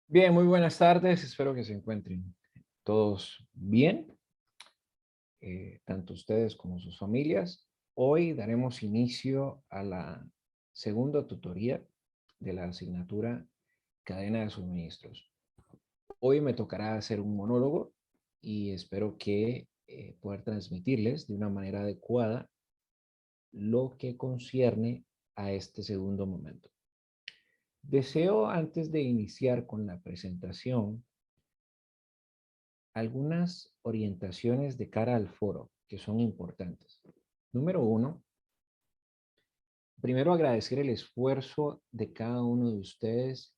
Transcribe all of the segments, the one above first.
Bien, muy buenas tardes. Espero que se encuentren todos bien, tanto ustedes como sus familias. Hoy daremos inicio a la segunda tutoría de la asignatura Cadena de Suministros. Hoy me tocará hacer un monólogo y espero que poder transmitirles de una manera adecuada lo que concierne a este segundo momento. Deseo, antes de iniciar con la presentación, algunas orientaciones de cara al foro que son importantes. Número uno, primero agradecer el esfuerzo de cada uno de ustedes,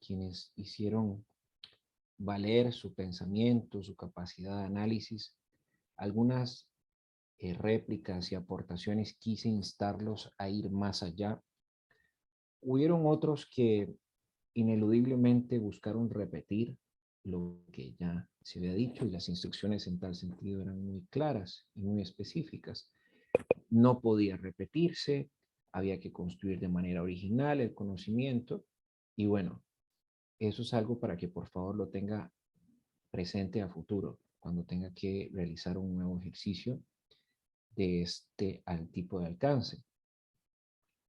quienes hicieron valer su pensamiento, su capacidad de análisis. Algunas réplicas y aportaciones quise instarlos a ir más allá. Hubieron otros que ineludiblemente buscaron repetir lo que ya se había dicho y las instrucciones en tal sentido eran muy claras y muy específicas. No podía repetirse, había que construir de manera original el conocimiento y bueno, eso es algo para que por favor lo tenga presente a futuro, cuando tenga que realizar un nuevo ejercicio de este al tipo de alcance.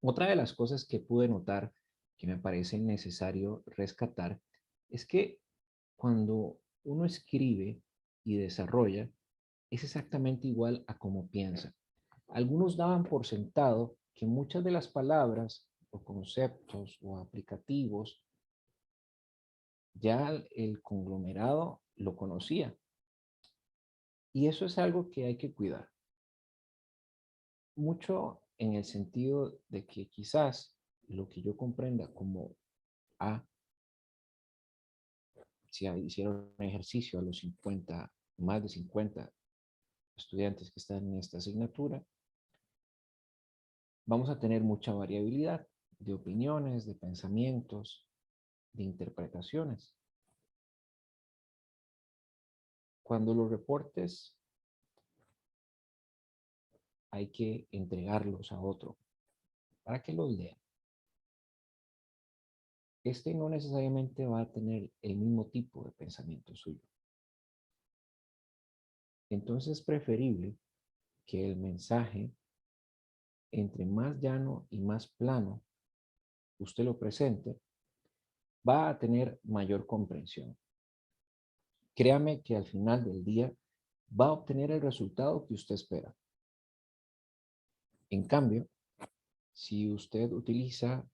Otra de las cosas que pude notar que me parece necesario rescatar es que cuando uno escribe y desarrolla, es exactamente igual a como piensa. Algunos daban por sentado que muchas de las palabras o conceptos o aplicativos ya el conglomerado lo conocía. Y eso es algo que hay que cuidar. Mucho en el sentido de que quizás lo que yo comprenda como A, si hicieron un ejercicio a los 50, más de 50 estudiantes que están en esta asignatura, vamos a tener mucha variabilidad de opiniones, de pensamientos, de interpretaciones. Cuando los reportes hay que entregarlos a otro para que los lea. Este no necesariamente va a tener el mismo tipo de pensamiento suyo. Entonces es preferible que el mensaje, entre más llano y más plano usted lo presente, va a tener mayor comprensión. Créame que al final del día va a obtener el resultado que usted espera. En cambio, si usted utiliza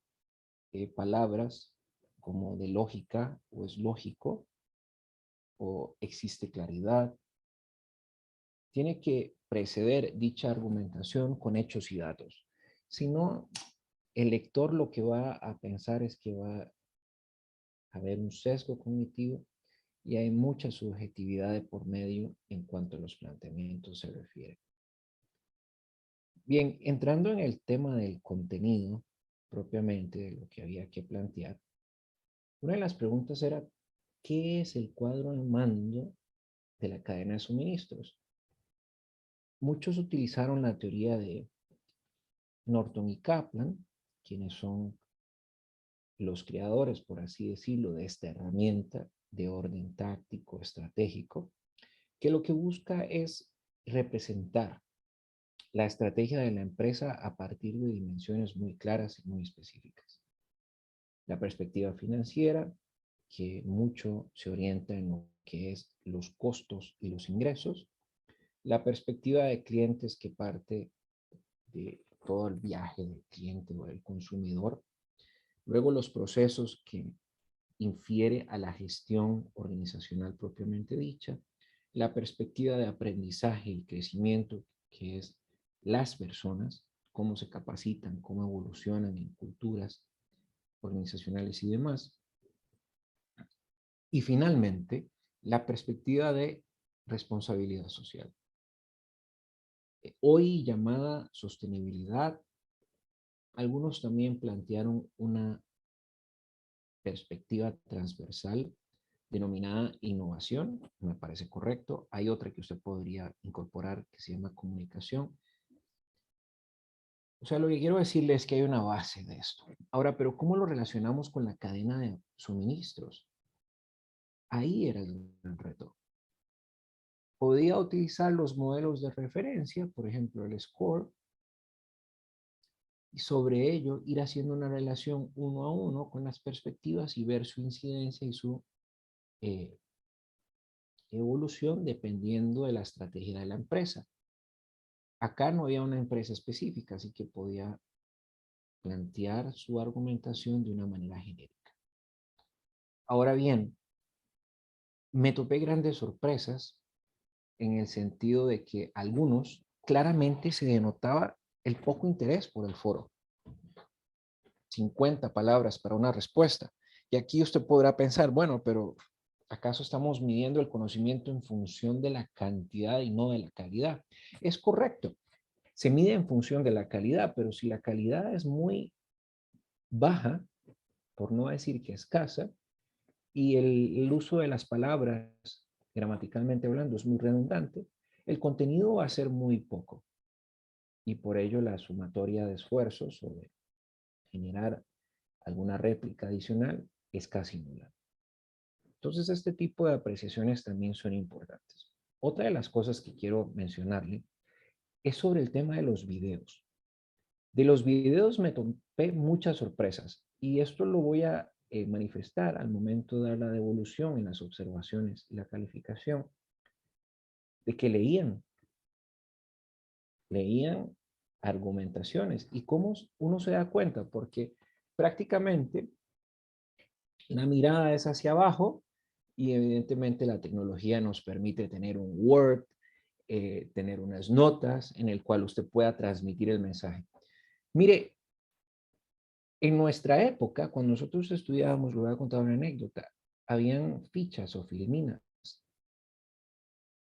palabras como de lógica o es lógico o existe claridad, tiene que preceder dicha argumentación con hechos y datos. Si no, el lector lo que va a pensar es que va a haber un sesgo cognitivo y hay mucha subjetividad de por medio en cuanto a los planteamientos se refiere. Bien, entrando en el tema del contenido propiamente de lo que había que plantear, una de las preguntas era, ¿qué es el cuadro de mando de la cadena de suministros? Muchos utilizaron la teoría de Norton y Kaplan, quienes son los creadores, por así decirlo, de esta herramienta de orden táctico estratégico, que lo que busca es representar la estrategia de la empresa a partir de dimensiones muy claras y muy específicas. La perspectiva financiera, que mucho se orienta en lo que es los costos y los ingresos. La perspectiva de clientes, que parte de todo el viaje del cliente o del consumidor. Luego los procesos, que infiere a la gestión organizacional propiamente dicha. La perspectiva de aprendizaje y crecimiento, que es las personas, cómo se capacitan, cómo evolucionan en culturas organizacionales y demás. Y finalmente, la perspectiva de responsabilidad social, hoy llamada sostenibilidad. Algunos también plantearon una perspectiva transversal denominada innovación, me parece correcto. Hay otra que usted podría incorporar que se llama comunicación. O sea, lo que quiero decirles es que hay una base de esto. Ahora, pero ¿cómo lo relacionamos con la cadena de suministros? Ahí era el gran reto. Podía utilizar los modelos de referencia, por ejemplo, el SCORE, y sobre ello ir haciendo una relación uno a uno con las perspectivas y ver su incidencia y su eh, evolución dependiendo de la estrategia de la empresa. Acá no había una empresa específica, así que podía plantear su argumentación de una manera genérica. Ahora bien, me topé grandes sorpresas en el sentido de que algunos claramente se denotaba el poco interés por el foro. 50 palabras para una respuesta. Y aquí usted podrá pensar, bueno, pero ¿acaso estamos midiendo el conocimiento en función de la cantidad y no de la calidad? Es correcto, se mide en función de la calidad, pero si la calidad es muy baja, por no decir que escasa, y el uso de las palabras, gramaticalmente hablando, es muy redundante, el contenido va a ser muy poco. Y por ello la sumatoria de esfuerzos o de generar alguna réplica adicional es casi nula. Entonces, este tipo de apreciaciones también son importantes. Otra de las cosas que quiero mencionarle es sobre el tema de los videos. De los videos me topé muchas sorpresas y esto lo voy a manifestar al momento de dar la devolución en las observaciones y la calificación, de que leían argumentaciones y cómo uno se da cuenta, porque prácticamente la mirada es hacia abajo y evidentemente la tecnología nos permite tener un Word, tener unas notas en el cual usted pueda transmitir el mensaje. Mire, en nuestra época, cuando nosotros estudiábamos, le voy a contar una anécdota, habían fichas o filminas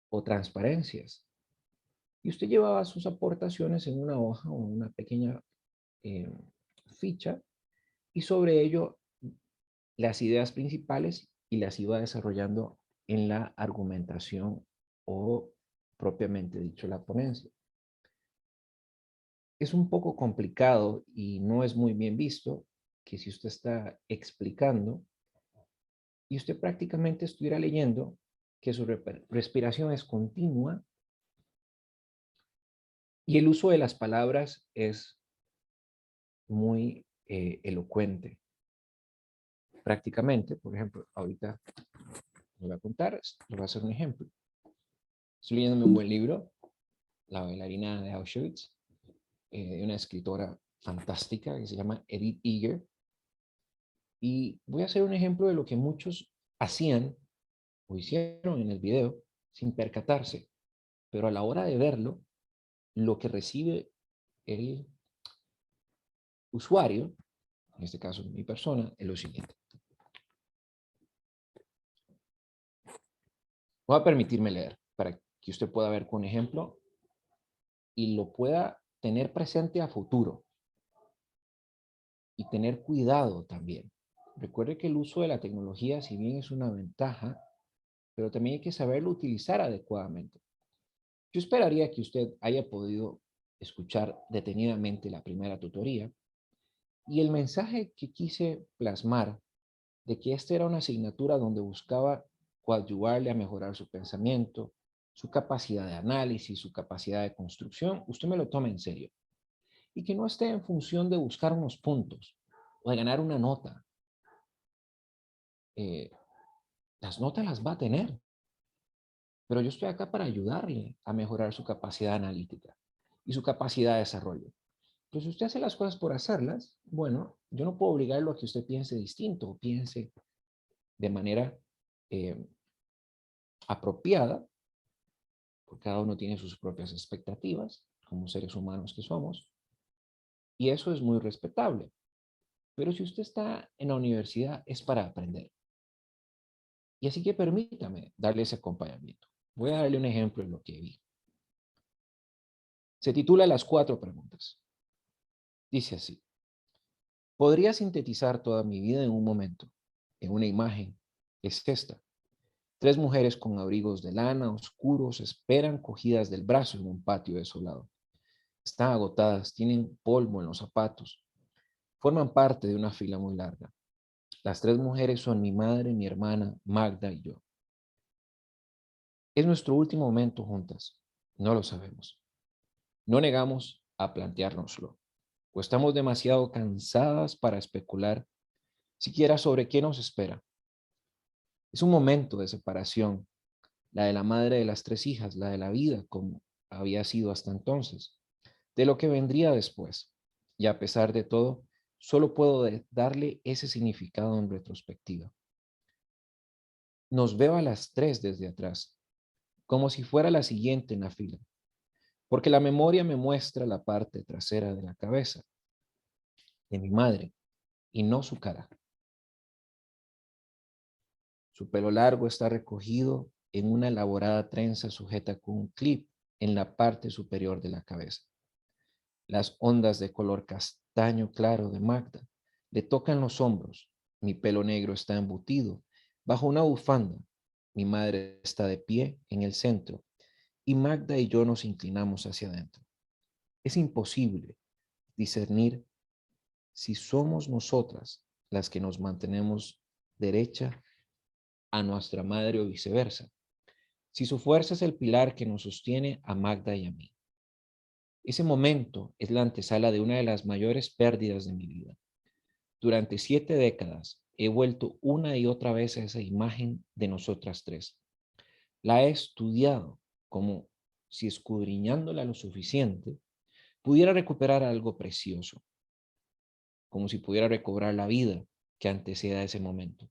o transparencias y usted llevaba sus aportaciones en una hoja o una pequeña eh, ficha y sobre ello las ideas principales y las iba desarrollando en la argumentación o propiamente dicho la ponencia. Es un poco complicado y no es muy bien visto que si usted está explicando y usted prácticamente estuviera leyendo que su respiración es continua y el uso de las palabras es muy elocuente. Prácticamente, por ejemplo, ahorita les voy a contar, les voy a hacer un ejemplo. Estoy leyéndome un buen libro, La bailarina de Auschwitz, de una escritora fantástica que se llama Edith Eger. Y voy a hacer un ejemplo de lo que muchos hacían o hicieron en el video sin percatarse, pero a la hora de verlo, lo que recibe el usuario, en este caso mi persona, es lo siguiente. Voy a permitirme leer para que usted pueda ver con ejemplo y lo pueda tener presente a futuro y tener cuidado también. Recuerde que el uso de la tecnología, si bien es una ventaja, pero también hay que saberlo utilizar adecuadamente. Yo esperaría que usted haya podido escuchar detenidamente la primera tutoría y el mensaje que quise plasmar de que esta era una asignatura donde buscaba coadyuvarle a mejorar su pensamiento, su capacidad de análisis, su capacidad de construcción, usted me lo tome en serio. Y que no esté en función de buscar unos puntos o de ganar una nota. Eh, las notas las va a tener, pero yo estoy acá para ayudarle a mejorar su capacidad analítica y su capacidad de desarrollo. Pues si usted hace las cosas por hacerlas, bueno, yo no puedo obligarlo a que usted piense distinto o piense de manera eh, apropiada, porque cada uno tiene sus propias expectativas, como seres humanos que somos, y eso es muy respetable. Pero si usted está en la universidad es para aprender. Y así que permítame darle ese acompañamiento. Voy a darle un ejemplo de lo que vi. Se titula Las 4 preguntas. Dice así. Podría sintetizar toda mi vida en un momento, en una imagen. Es esta. 3 mujeres con abrigos de lana oscuros esperan cogidas del brazo en un patio desolado. están agotadas, tienen polvo en los zapatos, forman parte de una fila muy larga. Las tres mujeres son mi madre, mi hermana, Magda y yo. Es nuestro último momento juntas. No lo sabemos. No negamos a planteárnoslo, o estamos demasiado cansadas para especular siquiera sobre qué nos espera. Es un momento de separación, la de la madre de las tres hijas, la de la vida como había sido hasta entonces, de lo que vendría después. Y a pesar de todo, solo puedo darle ese significado en retrospectiva. Nos veo a las tres desde atrás, como si fuera la siguiente en la fila, porque la memoria me muestra la parte trasera de la cabeza de mi madre y no su cara. Su pelo largo está recogido en una elaborada trenza sujeta con un clip en la parte superior de la cabeza. Las ondas de color castaño claro de Magda le tocan los hombros. Mi pelo negro está embutido bajo una bufanda. Mi madre está de pie en el centro y Magda y yo nos inclinamos hacia adentro. Es imposible discernir si somos nosotras las que nos mantenemos derecha a nuestra madre o viceversa, si su fuerza es el pilar que nos sostiene a Magda y a mí. Ese momento es la antesala de una de las mayores pérdidas de mi vida. Durante 7 décadas he vuelto una y otra vez a esa imagen de nosotras tres. La he estudiado como si escudriñándola lo suficiente pudiera recuperar algo precioso, como si pudiera recobrar la vida que antecede a ese momento,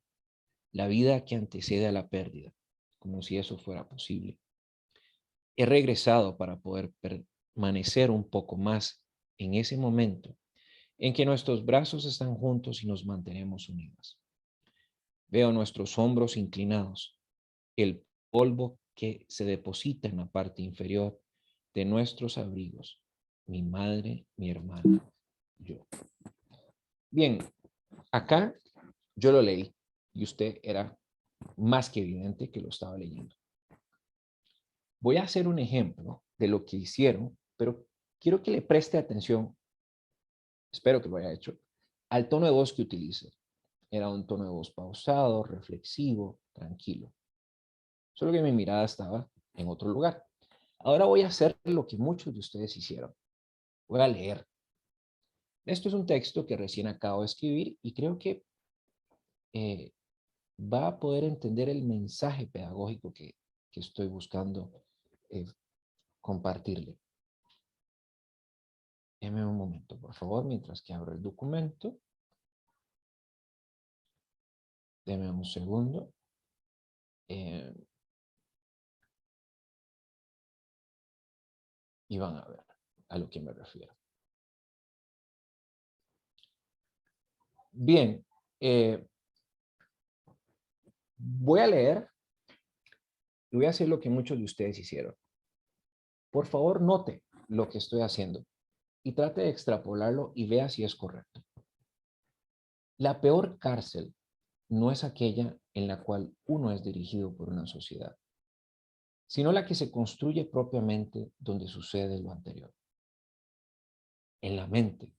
la vida que antecede a la pérdida, como si eso fuera posible. He regresado para poder permanecer un poco más en ese momento en que nuestros brazos están juntos y nos mantenemos unidos. Veo nuestros hombros inclinados, el polvo que se deposita en la parte inferior de nuestros abrigos, mi madre, mi hermana, yo. Bien, acá yo lo leí y usted era más que evidente que lo estaba leyendo. Voy a hacer un ejemplo de lo que hicieron, pero quiero que le preste atención, espero que lo haya hecho, al tono de voz que utilice. Era un tono de voz pausado, reflexivo, tranquilo. Solo que mi mirada estaba en otro lugar. Ahora voy a hacer lo que muchos de ustedes hicieron. Voy a leer. Esto es un texto que recién acabo de escribir y creo que eh, va a poder entender el mensaje pedagógico que estoy buscando eh, compartirle. Deme un momento, por favor, mientras que abro el documento. Deme un segundo. Eh, y van a ver a lo que me refiero. Bien, voy a leer y voy a hacer lo que muchos de ustedes hicieron. Por favor, note lo que estoy haciendo y trate de extrapolarlo y vea si es correcto. La peor cárcel no es aquella en la cual uno es dirigido por una sociedad, sino la que se construye propiamente donde sucede lo anterior, en la mente,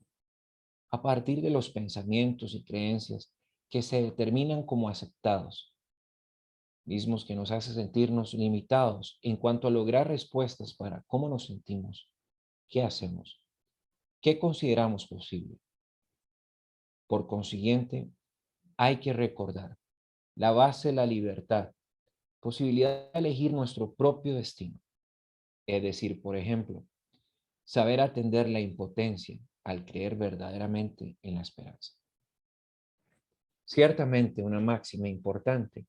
a partir de los pensamientos y creencias que se determinan como aceptados, mismos que nos hace sentirnos limitados en cuanto a lograr respuestas para cómo nos sentimos, qué hacemos, qué consideramos posible. Por consiguiente, hay que recordar la base de la libertad, posibilidad de elegir nuestro propio destino. Es decir, por ejemplo, saber atender la impotencia al creer verdaderamente en la esperanza. Ciertamente una máxima importante,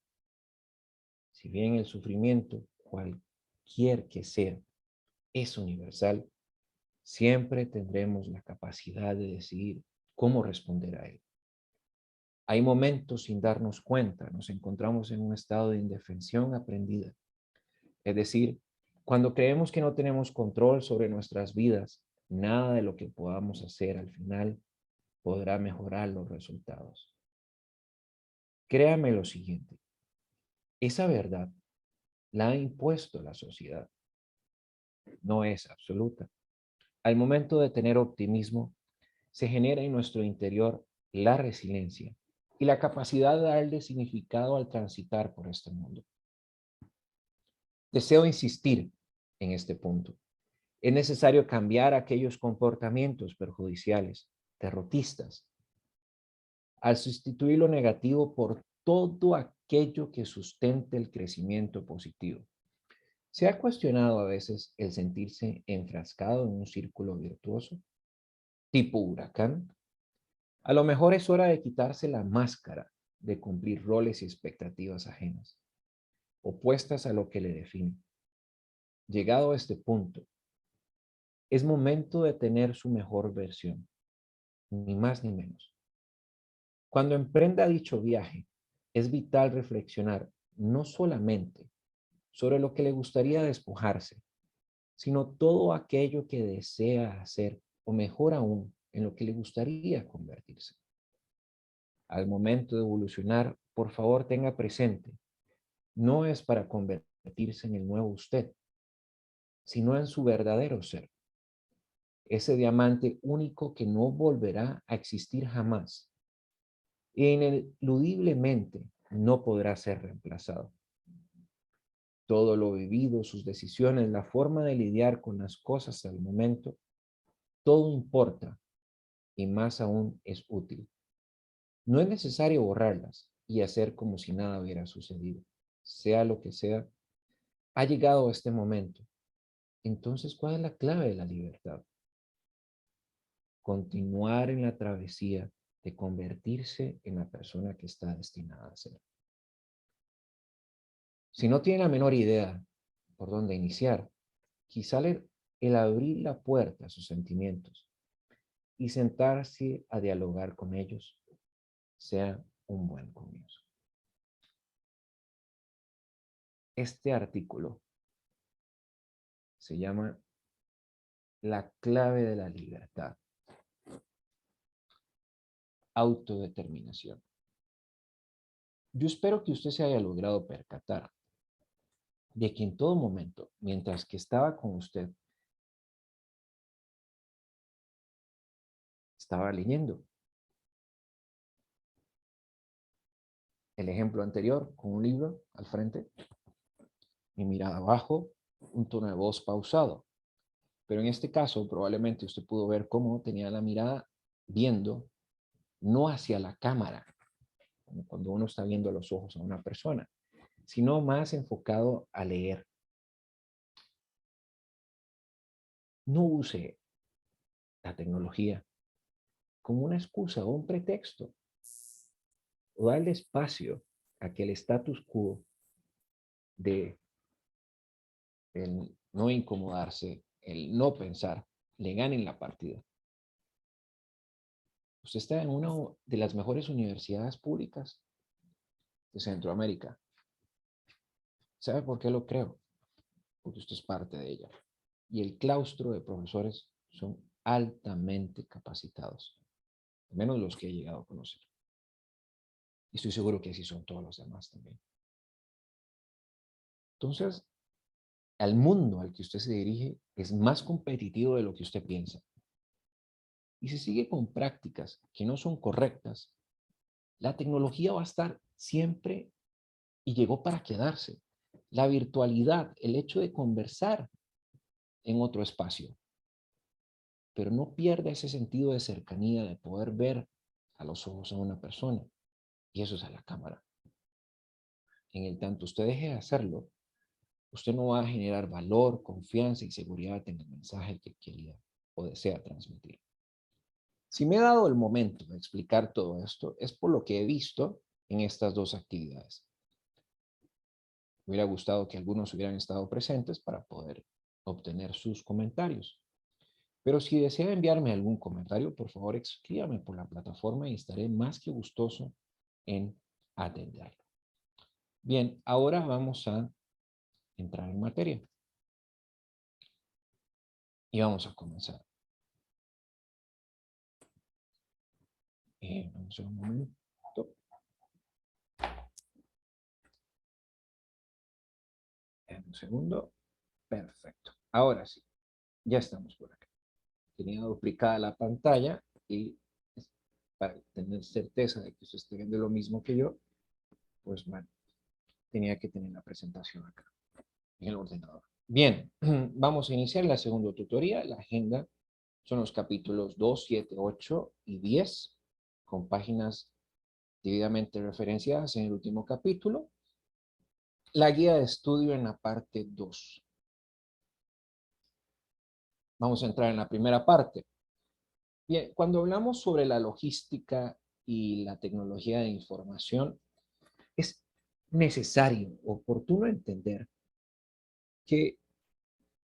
si bien el sufrimiento, cualquier que sea, es universal, siempre tendremos la capacidad de decidir cómo responder a él. Hay momentos sin darnos cuenta, nos encontramos en un estado de indefensión aprendida. Es decir, cuando creemos que no tenemos control sobre nuestras vidas, nada de lo que podamos hacer al final podrá mejorar los resultados. Créame lo siguiente, esa verdad la ha impuesto la sociedad, no es absoluta. Al momento de tener optimismo, se genera en nuestro interior la resiliencia y la capacidad de darle significado al transitar por este mundo. Deseo insistir en este punto. Es necesario cambiar aquellos comportamientos perjudiciales, derrotistas, al sustituir lo negativo por todo aquello que sustente el crecimiento positivo. ¿Se ha cuestionado a veces el sentirse enfrascado en un círculo virtuoso, tipo huracán? A lo mejor es hora de quitarse la máscara de cumplir roles y expectativas ajenas, opuestas a lo que le define. Llegado a este punto, es momento de tener su mejor versión, ni más ni menos. Cuando emprenda dicho viaje, es vital reflexionar no solamente sobre lo que le gustaría despojarse, sino todo aquello que desea hacer, o mejor aún, en lo que le gustaría convertirse. Al momento de evolucionar, por favor tenga presente, no es para convertirse en el nuevo usted, sino en su verdadero ser, ese diamante único que no volverá a existir jamás e ineludiblemente no podrá ser reemplazado. Todo lo vivido, sus decisiones, la forma de lidiar con las cosas al momento, todo importa y más aún es útil. No es necesario borrarlas y hacer como si nada hubiera sucedido. Sea lo que sea, ha llegado este momento. Entonces, ¿cuál es la clave de la libertad? Continuar en la travesía de convertirse en la persona que está destinada a ser. Si no tiene la menor idea por dónde iniciar, quizá el abrir la puerta a sus sentimientos y sentarse a dialogar con ellos sea un buen comienzo. Este artículo se llama La clave de la libertad, autodeterminación. Yo espero que usted se haya logrado percatar de que en todo momento, mientras que estaba con usted, estaba leyendo. El ejemplo anterior, con un libro al frente, mi mirada abajo, un tono de voz pausado. Pero en este caso, probablemente usted pudo ver cómo tenía la mirada viendo, no hacia la cámara, como cuando uno está viendo a los ojos a una persona, sino más enfocado a leer. No use la tecnología como una excusa o un pretexto, o darle espacio a que el status quo de el no incomodarse, el no pensar, le ganen la partida. Usted está en una de las mejores universidades públicas de Centroamérica. ¿Sabe por qué lo creo? Porque usted es parte de ella. Y el claustro de profesores son altamente capacitados, al menos los que he llegado a conocer. Y estoy seguro que así son todos los demás también. Entonces, al mundo al que usted se dirige es más competitivo de lo que usted piensa. Y si sigue con prácticas que no son correctas, la tecnología va a estar siempre y llegó para quedarse. La virtualidad, el hecho de conversar en otro espacio, pero no pierda ese sentido de cercanía, de poder ver a los ojos a una persona. Y eso es a la cámara. En el tanto usted deje de hacerlo, usted no va a generar valor, confianza y seguridad en el mensaje que quería o desea transmitir. Si me he dado el momento de explicar todo esto, es por lo que he visto en estas dos actividades. Me hubiera gustado que algunos hubieran estado presentes para poder obtener sus comentarios. Pero si desea enviarme algún comentario, por favor escríbame por la plataforma y estaré más que gustoso en atenderlo. Bien, ahora vamos a entrar en materia y vamos a comenzar. Vamos a un momento. Un segundo. Perfecto. Ahora sí, ya estamos por acá. tenía duplicada la pantalla y para tener certeza de que usted esté viendo lo mismo que yo, pues bueno, tenía que tener la presentación acá en el ordenador. Bien, vamos a iniciar la segunda tutoría. La agenda son los capítulos 2, 7, 8 y 10, con páginas debidamente referenciadas en el último capítulo. La guía de estudio en la parte 2. Vamos a entrar en la primera parte. Bien, cuando hablamos sobre la logística y la tecnología de información, es necesario, oportuno entender que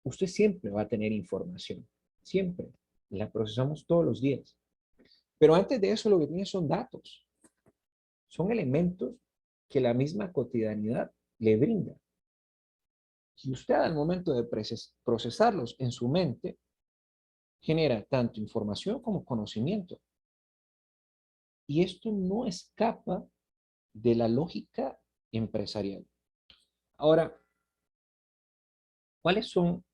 usted siempre va a tener información, siempre. La procesamos todos los días. Pero antes de eso lo que tiene son datos, son elementos que la misma cotidianidad le brinda. Y usted al momento de procesarlos en su mente, genera tanto información como conocimiento. Y esto no escapa de la lógica empresarial. Ahora, ¿cuáles son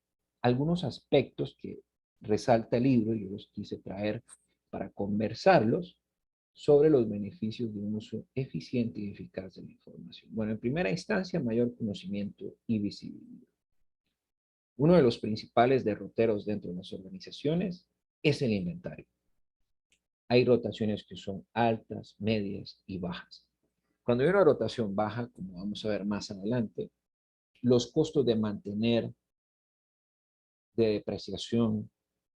algunos aspectos que resalta el libro? Yo los quise traer para conversarlos sobre los beneficios de un uso eficiente y eficaz de la información. Bueno, en primera instancia, mayor conocimiento y visibilidad. Uno de los principales derroteros dentro de las organizaciones es el inventario. Hay rotaciones que son altas, medias y bajas. Cuando hay una rotación baja, como vamos a ver más adelante, los costos de mantener, de depreciación,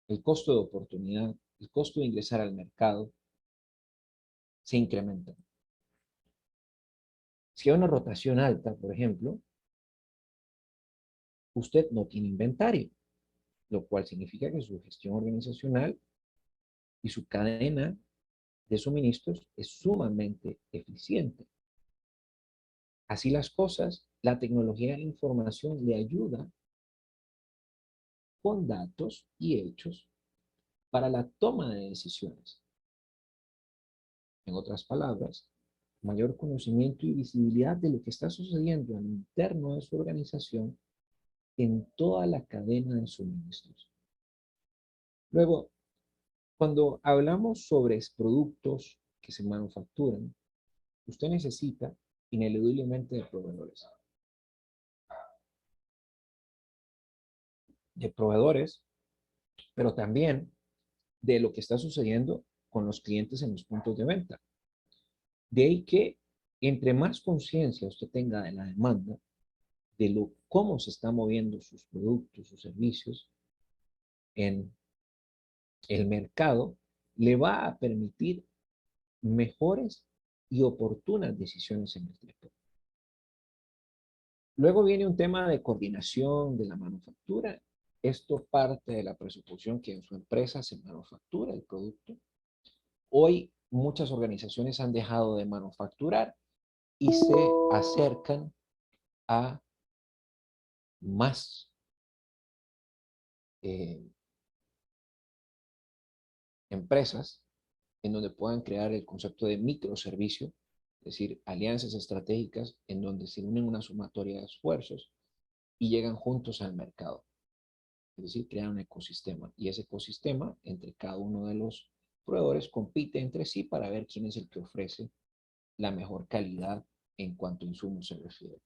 el costo de oportunidad, el costo de ingresar al mercado, se incrementan. Si hay una rotación alta, por ejemplo, usted no tiene inventario, lo cual significa que su gestión organizacional y su cadena de suministros es sumamente eficiente. Así las cosas, la tecnología de la información le ayuda con datos y hechos para la toma de decisiones. En otras palabras, mayor conocimiento y visibilidad de lo que está sucediendo al interno de su organización en toda la cadena de suministros. Luego, cuando hablamos sobre productos que se manufacturan, usted necesita ineludiblemente de proveedores, pero también de lo que está sucediendo con los clientes en los puntos de venta. De ahí que entre más conciencia usted tenga de la demanda, de cómo se están moviendo sus productos, sus servicios en el mercado, le va a permitir mejores y oportunas decisiones en el tiempo. Luego viene un tema de coordinación de la manufactura. Esto parte de la presuposición que en su empresa se manufactura el producto. Hoy muchas organizaciones han dejado de manufacturar y se acercan a más eh, empresas en donde puedan crear el concepto de microservicio, es decir, alianzas estratégicas en donde se unen una sumatoria de esfuerzos y llegan juntos al mercado. Es decir, crean un ecosistema y ese ecosistema entre cada uno de los proveedores compite entre sí para ver quién es el que ofrece la mejor calidad en cuanto a insumos se refiere.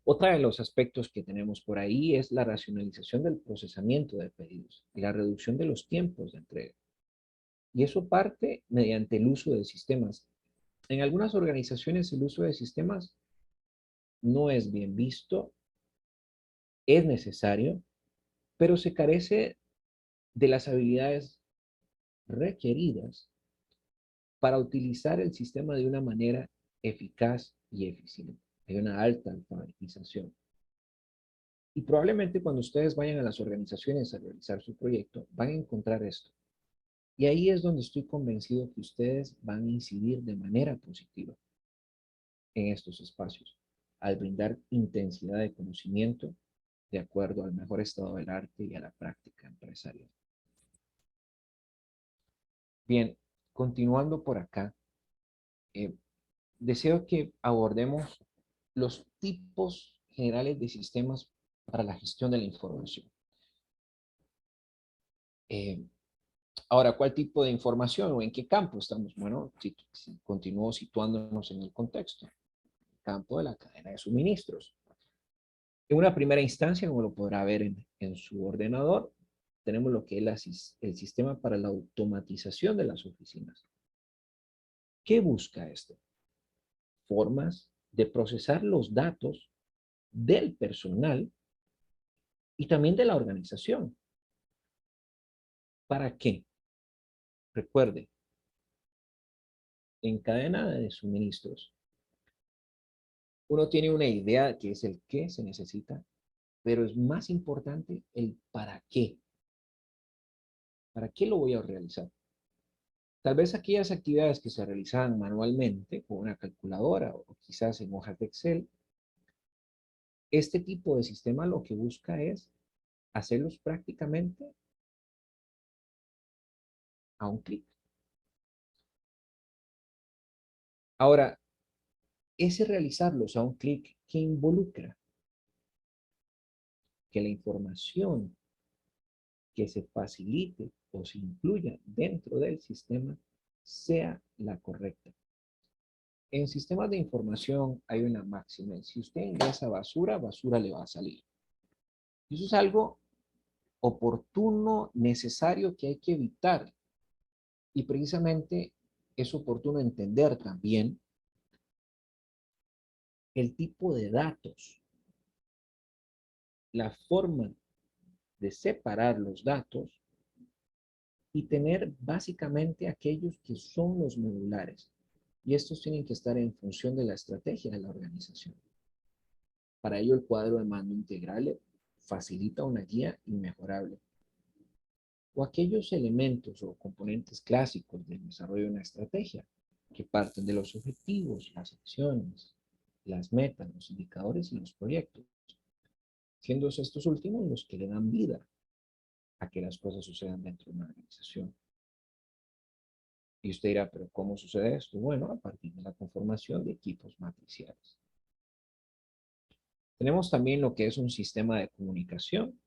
Otra de los aspectos que tenemos por ahí es la racionalización del procesamiento de pedidos y la reducción de los tiempos de entrega. Y eso parte mediante el uso de sistemas. En algunas organizaciones el uso de sistemas no es bien visto, es necesario, pero se carece de las habilidades requeridas para utilizar el sistema de una manera eficaz y eficiente. Hay una alta alfabetización. Y probablemente cuando ustedes vayan a las organizaciones a realizar su proyecto, van a encontrar esto. Y ahí es donde estoy convencido que ustedes van a incidir de manera positiva en estos espacios, al brindar intensidad de conocimiento de acuerdo al mejor estado del arte y a la práctica empresarial. Bien, continuando por acá, eh, deseo que abordemos los tipos generales de sistemas para la gestión de la información. Eh, Ahora, ¿cuál tipo de información o en qué campo estamos? Bueno, si continúo situándonos en el contexto, el campo de la cadena de suministros. En una primera instancia, como lo podrá ver en su ordenador, tenemos lo que es el sistema para la automatización de las oficinas. ¿Qué busca esto? Formas de procesar los datos del personal y también de la organización. ¿Para qué? Recuerde, en cadena de suministros, uno tiene una idea que es el qué se necesita, pero es más importante el para qué. ¿Para qué lo voy a realizar? Tal vez aquellas actividades que se realizaban manualmente con una calculadora o quizás en hojas de Excel, este tipo de sistema lo que busca es hacerlos prácticamente a un clic. Ahora, ese realizarlos a un clic, ¿qué involucra? Que la información que se facilite o se incluya dentro del sistema sea la correcta. En sistemas de información hay una máxima. Si usted ingresa basura, basura le va a salir. Eso es algo oportuno, necesario, que hay que evitar. Y precisamente es oportuno entender también el tipo de datos, la forma de separar los datos y tener básicamente aquellos que son los medulares. Y estos tienen que estar en función de la estrategia de la organización. Para ello, el cuadro de mando integral facilita una guía inmejorable. O aquellos elementos o componentes clásicos del desarrollo de una estrategia que parten de los objetivos, las acciones, las metas, los indicadores y los proyectos, siendo estos últimos los que le dan vida a que las cosas sucedan dentro de una organización. Y usted dirá, pero ¿cómo sucede esto? Bueno, a partir de la conformación de equipos matriciales. Tenemos también lo que es un sistema de comunicación.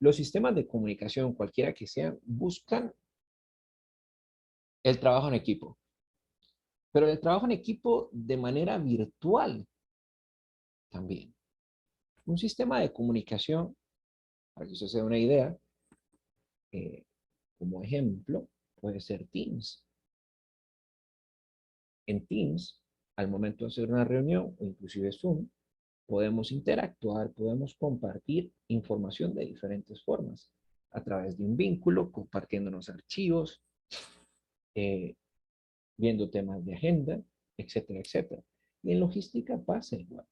Los sistemas de comunicación, cualquiera que sean, buscan el trabajo en equipo, pero el trabajo en equipo de manera virtual también. Un sistema de comunicación, para que usted se dé una idea, eh, como ejemplo, puede ser Teams. En Teams, al momento de hacer una reunión o inclusive Zoom, podemos interactuar, podemos compartir información de diferentes formas, a través de un vínculo, compartiéndonos archivos, eh, viendo temas de agenda, etcétera, etcétera. Y en logística pasa igual.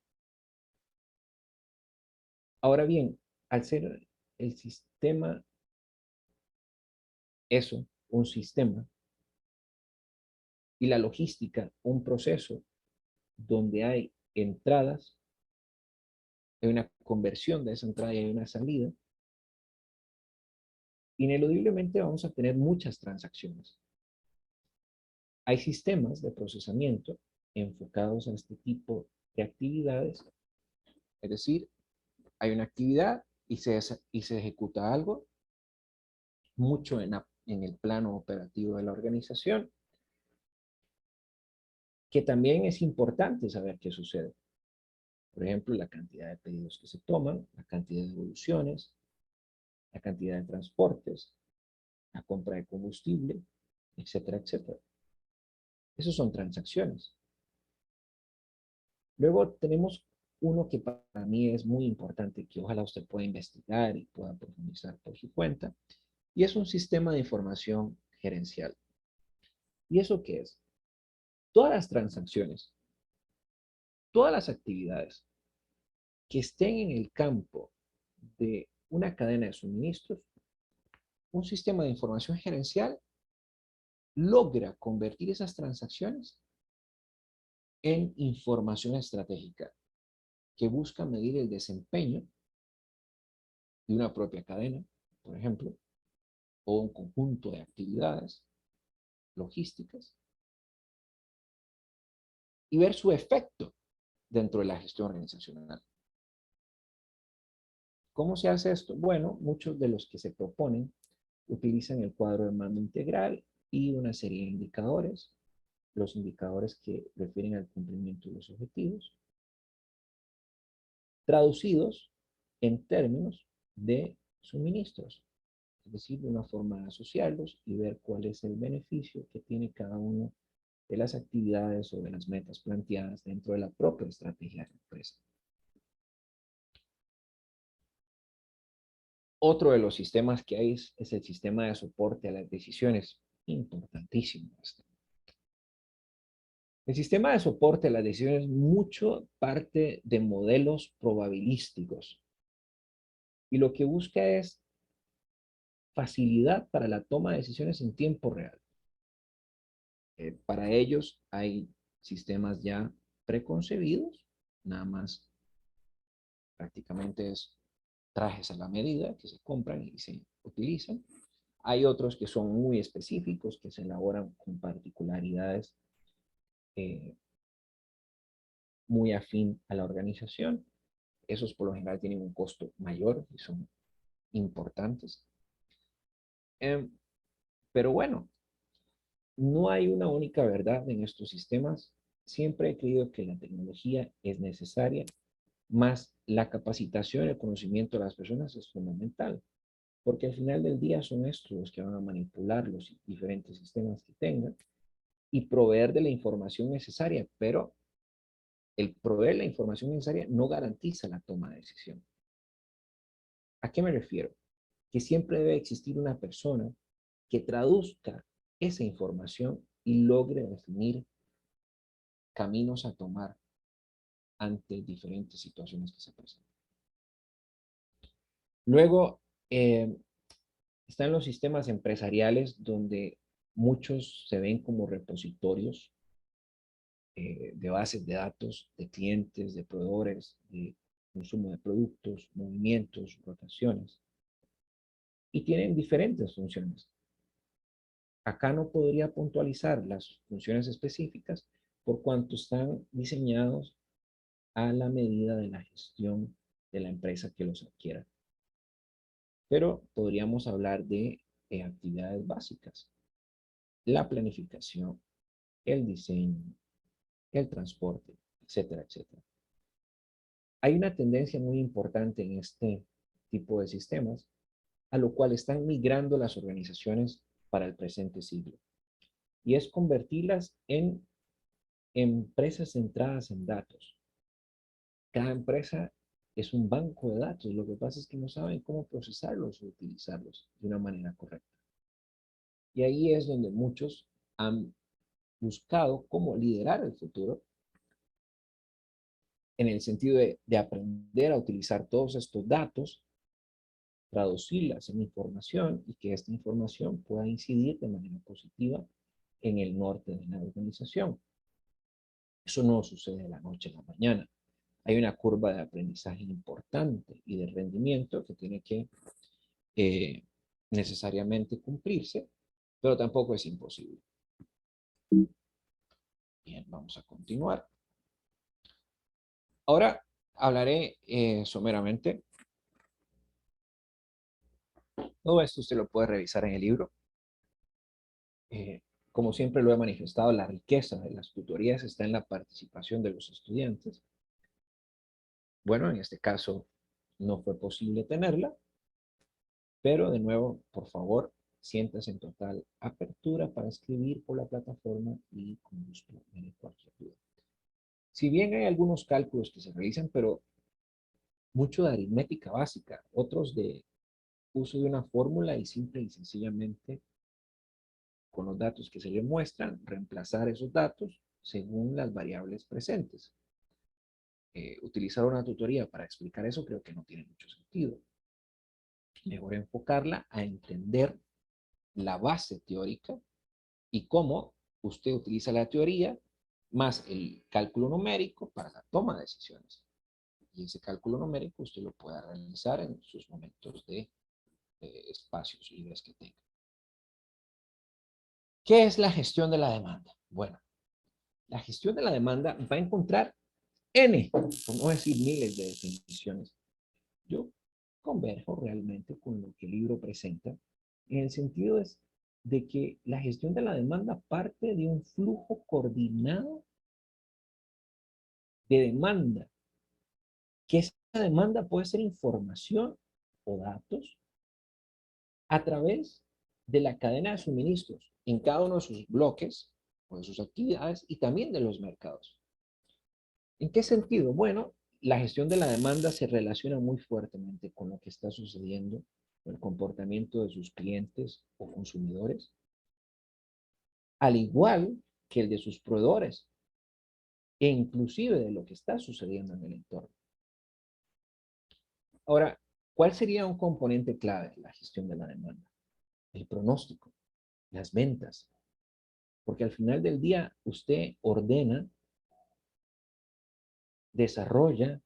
Ahora bien, al ser el sistema eso, un sistema, y la logística, un proceso donde hay entradas, hay una conversión de esa entrada y hay una salida, ineludiblemente vamos a tener muchas transacciones. Hay sistemas de procesamiento enfocados a este tipo de actividades, es decir, hay una actividad y se ejecuta algo, mucho en el plano operativo de la organización, que también es importante saber qué sucede. Por ejemplo, la cantidad de pedidos que se toman, la cantidad de devoluciones, la cantidad de transportes, la compra de combustible, etcétera, etcétera. Esas son transacciones. Luego tenemos uno que para mí es muy importante, que ojalá usted pueda investigar y pueda profundizar por su cuenta, y es un sistema de información gerencial. ¿Y eso qué es? Todas las transacciones, todas las actividades que estén en el campo de una cadena de suministros, un sistema de información gerencial logra convertir esas transacciones en información estratégica que busca medir el desempeño de una propia cadena, por ejemplo, o un conjunto de actividades logísticas y ver su efecto dentro de la gestión organizacional. ¿Cómo se hace esto? Bueno, muchos de los que se proponen Utilizan el cuadro de mando integral y una serie de indicadores, los indicadores que refieren al cumplimiento de los objetivos, traducidos en términos de suministros, es decir, de una forma de asociarlos y ver cuál es el beneficio que tiene cada uno de las actividades o de las metas planteadas dentro de la propia estrategia de la empresa. Otro de los sistemas que hay es el sistema de soporte a las decisiones, importantísimo. El sistema de soporte a las decisiones mucho parte de modelos probabilísticos y lo que busca es facilidad para la toma de decisiones en tiempo real. Para ellos hay sistemas ya preconcebidos, nada más prácticamente es trajes a la medida que se compran y se utilizan. Hay otros que son muy específicos, que se elaboran con particularidades eh, muy afín a la organización. Esos por lo general tienen un costo mayor y son importantes. Pero bueno, no hay una única verdad en estos sistemas. Siempre he creído que la tecnología es necesaria, más la capacitación y el conocimiento de las personas es fundamental, porque al final del día son estos los que van a manipular los diferentes sistemas que tengan y proveer de la información necesaria, pero el proveer la información necesaria no garantiza la toma de decisión. ¿A qué me refiero? Que siempre debe existir una persona que traduzca esa información y logre definir caminos a tomar ante diferentes situaciones que se presentan. Luego, están los sistemas empresariales donde muchos se ven como repositorios de bases de datos, de clientes, de proveedores, de consumo de productos, movimientos, rotaciones, y tienen diferentes funciones. Acá no podría puntualizar las funciones específicas por cuanto están diseñados a la medida de la gestión de la empresa que los adquiera. Pero podríamos hablar de actividades básicas, la planificación, el diseño, el transporte, etcétera, etcétera. Hay una tendencia muy importante en este tipo de sistemas, a lo cual están migrando las organizaciones para el presente siglo, y es convertirlas en empresas centradas en datos. Cada empresa es un banco de datos, lo que pasa es que no saben cómo procesarlos o utilizarlos de una manera correcta. Y ahí es donde muchos han buscado cómo liderar el futuro en el sentido de aprender a utilizar todos estos datos, traducirlas en información y que esta información pueda incidir de manera positiva en el norte de la organización. Eso no sucede de la noche a la mañana. Hay una curva de aprendizaje importante y de rendimiento que tiene que eh, necesariamente cumplirse, pero tampoco es imposible. Bien, vamos a continuar. Ahora hablaré someramente. Todo esto usted lo puede revisar en el libro. Como siempre lo he manifestado, la riqueza de las tutorías está en la participación de los estudiantes. Bueno, en este caso no fue posible tenerla, pero de nuevo, por favor, siéntase en total apertura para escribir por la plataforma y con gusto en cualquier duda. Si bien hay algunos cálculos que se realizan, pero mucho de aritmética básica, otros de uso de una fórmula y simple y sencillamente con los datos que se le muestran, reemplazar esos datos según las variables presentes. Utilizar una tutoría para explicar eso creo que no tiene mucho sentido. Mejor enfocarla a entender la base teórica y cómo usted utiliza la teoría más el cálculo numérico para la toma de decisiones. Y ese cálculo numérico usted lo pueda realizar en sus momentos de espacios libres que tenga. ¿Qué es la gestión de la demanda? Bueno, la gestión de la demanda va a encontrar N, por no decir miles de definiciones. Yo converjo realmente con lo que el libro presenta en el sentido es de que la gestión de la demanda parte de un flujo coordinado de demanda, que esa demanda puede ser información o datos a través de la cadena de suministros en cada uno de sus bloques o de sus actividades y también de los mercados. ¿En qué sentido? Bueno, la gestión de la demanda se relaciona muy fuertemente con lo que está sucediendo, con el comportamiento de sus clientes o consumidores, al igual que el de sus proveedores e inclusive de lo que está sucediendo en el entorno. Ahora, ¿cuál sería un componente clave de la gestión de la demanda? El pronóstico, las ventas, porque al final del día usted ordena, desarrolla,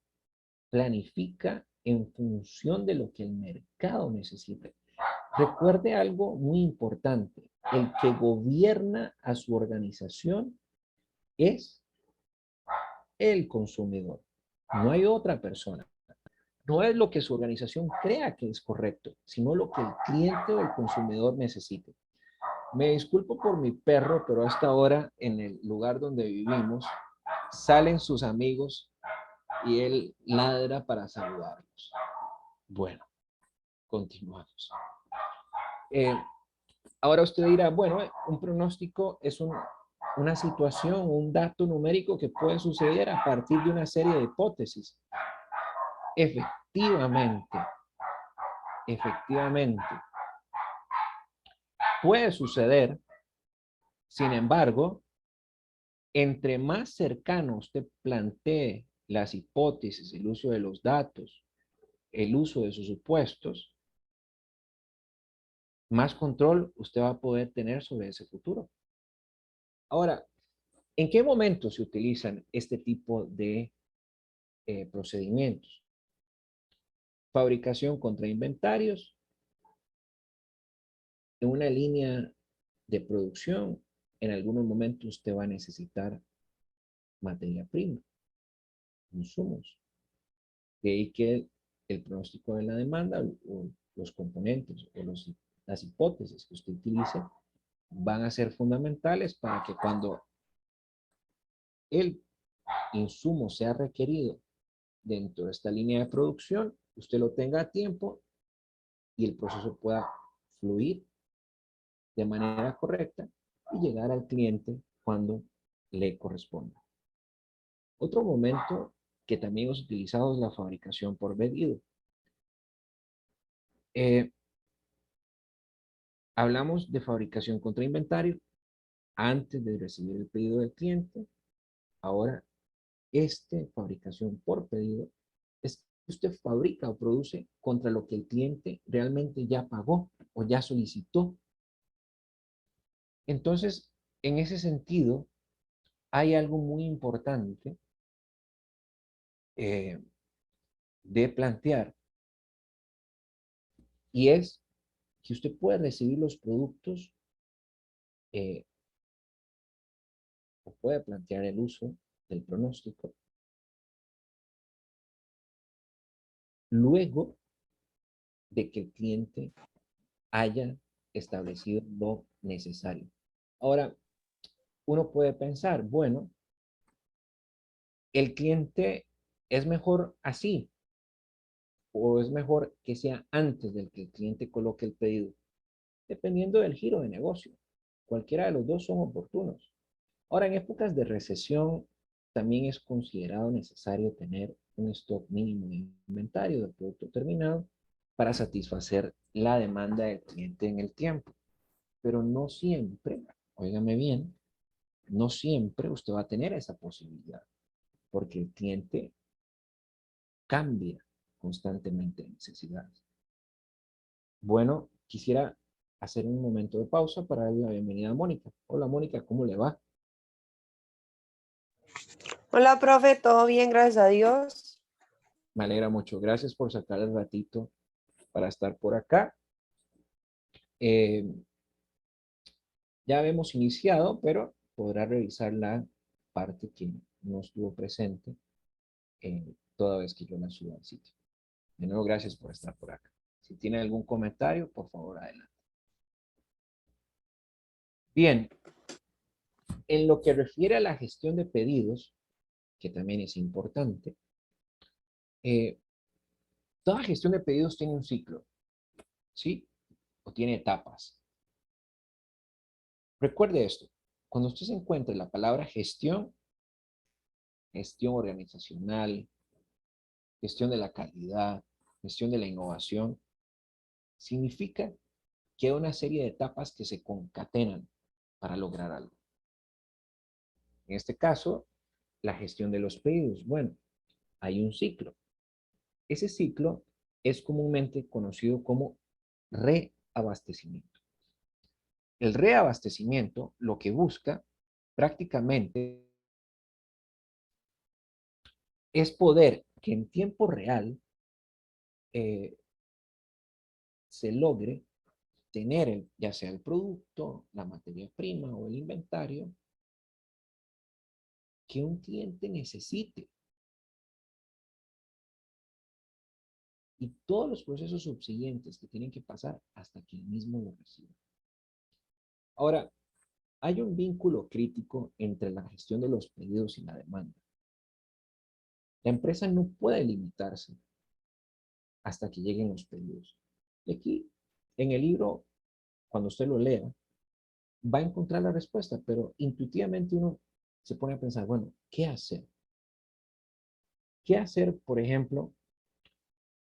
planifica en función de lo que el mercado necesita. Recuerde algo muy importante, el que gobierna a su organización es el consumidor, no hay otra persona. No es lo que su organización crea que es correcto, sino lo que el cliente o el consumidor necesite. Me disculpo por mi perro, pero hasta ahora en el lugar donde vivimos salen sus amigos y él ladra para saludarlos. Bueno, continuamos. Eh, Ahora usted dirá, bueno, un pronóstico es una situación, un dato numérico que puede suceder a partir de una serie de hipótesis. Efectivamente, efectivamente, puede suceder. Sin embargo, entre más cercano usted plantee las hipótesis, el uso de los datos, el uso de sus supuestos, más control usted va a poder tener sobre ese futuro. Ahora, ¿en qué momento se utilizan este tipo de procedimientos? Fabricación contra inventarios, en una línea de producción, en algunos momentos usted va a necesitar materia prima, insumos. De ahí que el pronóstico de la demanda o los componentes o las hipótesis que usted utilice van a ser fundamentales para que cuando el insumo sea requerido dentro de esta línea de producción, usted lo tenga a tiempo y el proceso pueda fluir de manera correcta y llegar al cliente cuando le corresponda. Otro momento que también es utilizado es la fabricación por pedido. Hablamos de fabricación contra inventario antes de recibir el pedido del cliente. Ahora, fabricación por pedido es que usted fabrica o produce contra lo que el cliente realmente ya pagó o ya solicitó. Entonces, en ese sentido, hay algo muy importante eh, de plantear y es que usted puede recibir los productos eh, o puede plantear el uso del pronóstico luego de que el cliente haya establecido lo necesario. Ahora, uno puede pensar, bueno, el cliente es mejor así o es mejor que sea antes del que el cliente coloque el pedido, dependiendo del giro de negocio. Cualquiera de los dos son oportunos. Ahora, en épocas de recesión, también es considerado necesario tener un stock mínimo de inventario del producto terminado para satisfacer la demanda del cliente en el tiempo. Pero no siempre, óigame bien, no siempre usted va a tener esa posibilidad, porque el cliente cambia constantemente de necesidades. Bueno, quisiera hacer un momento de pausa para darle la bienvenida a Mónica. Hola Mónica, ¿cómo le va? Hola, profe, ¿todo bien? Gracias a Dios. Me alegra mucho. Gracias por sacar el ratito para estar por acá. Eh, ya hemos iniciado, pero podrá revisar la parte que no estuvo presente toda vez que yo la suba al sitio. De nuevo, gracias por estar por acá. Si tiene algún comentario, por favor, adelante. Bien, en lo que refiere a la gestión de pedidos, que también es importante, eh, toda gestión de pedidos tiene un ciclo, ¿sí? O tiene etapas. Recuerde esto, cuando usted se encuentre la palabra gestión, gestión organizacional, gestión de la calidad, gestión de la innovación, significa que hay una serie de etapas que se concatenan para lograr algo. En este caso, la gestión de los pedidos. Bueno, hay un ciclo. Ese ciclo es comúnmente conocido como reabastecimiento. El reabastecimiento lo que busca prácticamente es poder que en tiempo real eh, se logre tener ya sea el producto, la materia prima o el inventario que un cliente necesite y todos los procesos subsiguientes que tienen que pasar hasta que el mismo lo reciba. Ahora, hay un vínculo crítico entre la gestión de los pedidos y la demanda. La empresa no puede limitarse hasta que lleguen los pedidos. Y aquí, en el libro, cuando usted lo lea, va a encontrar la respuesta, pero intuitivamente uno se pone a pensar, bueno, ¿qué hacer? ¿Qué hacer, por ejemplo,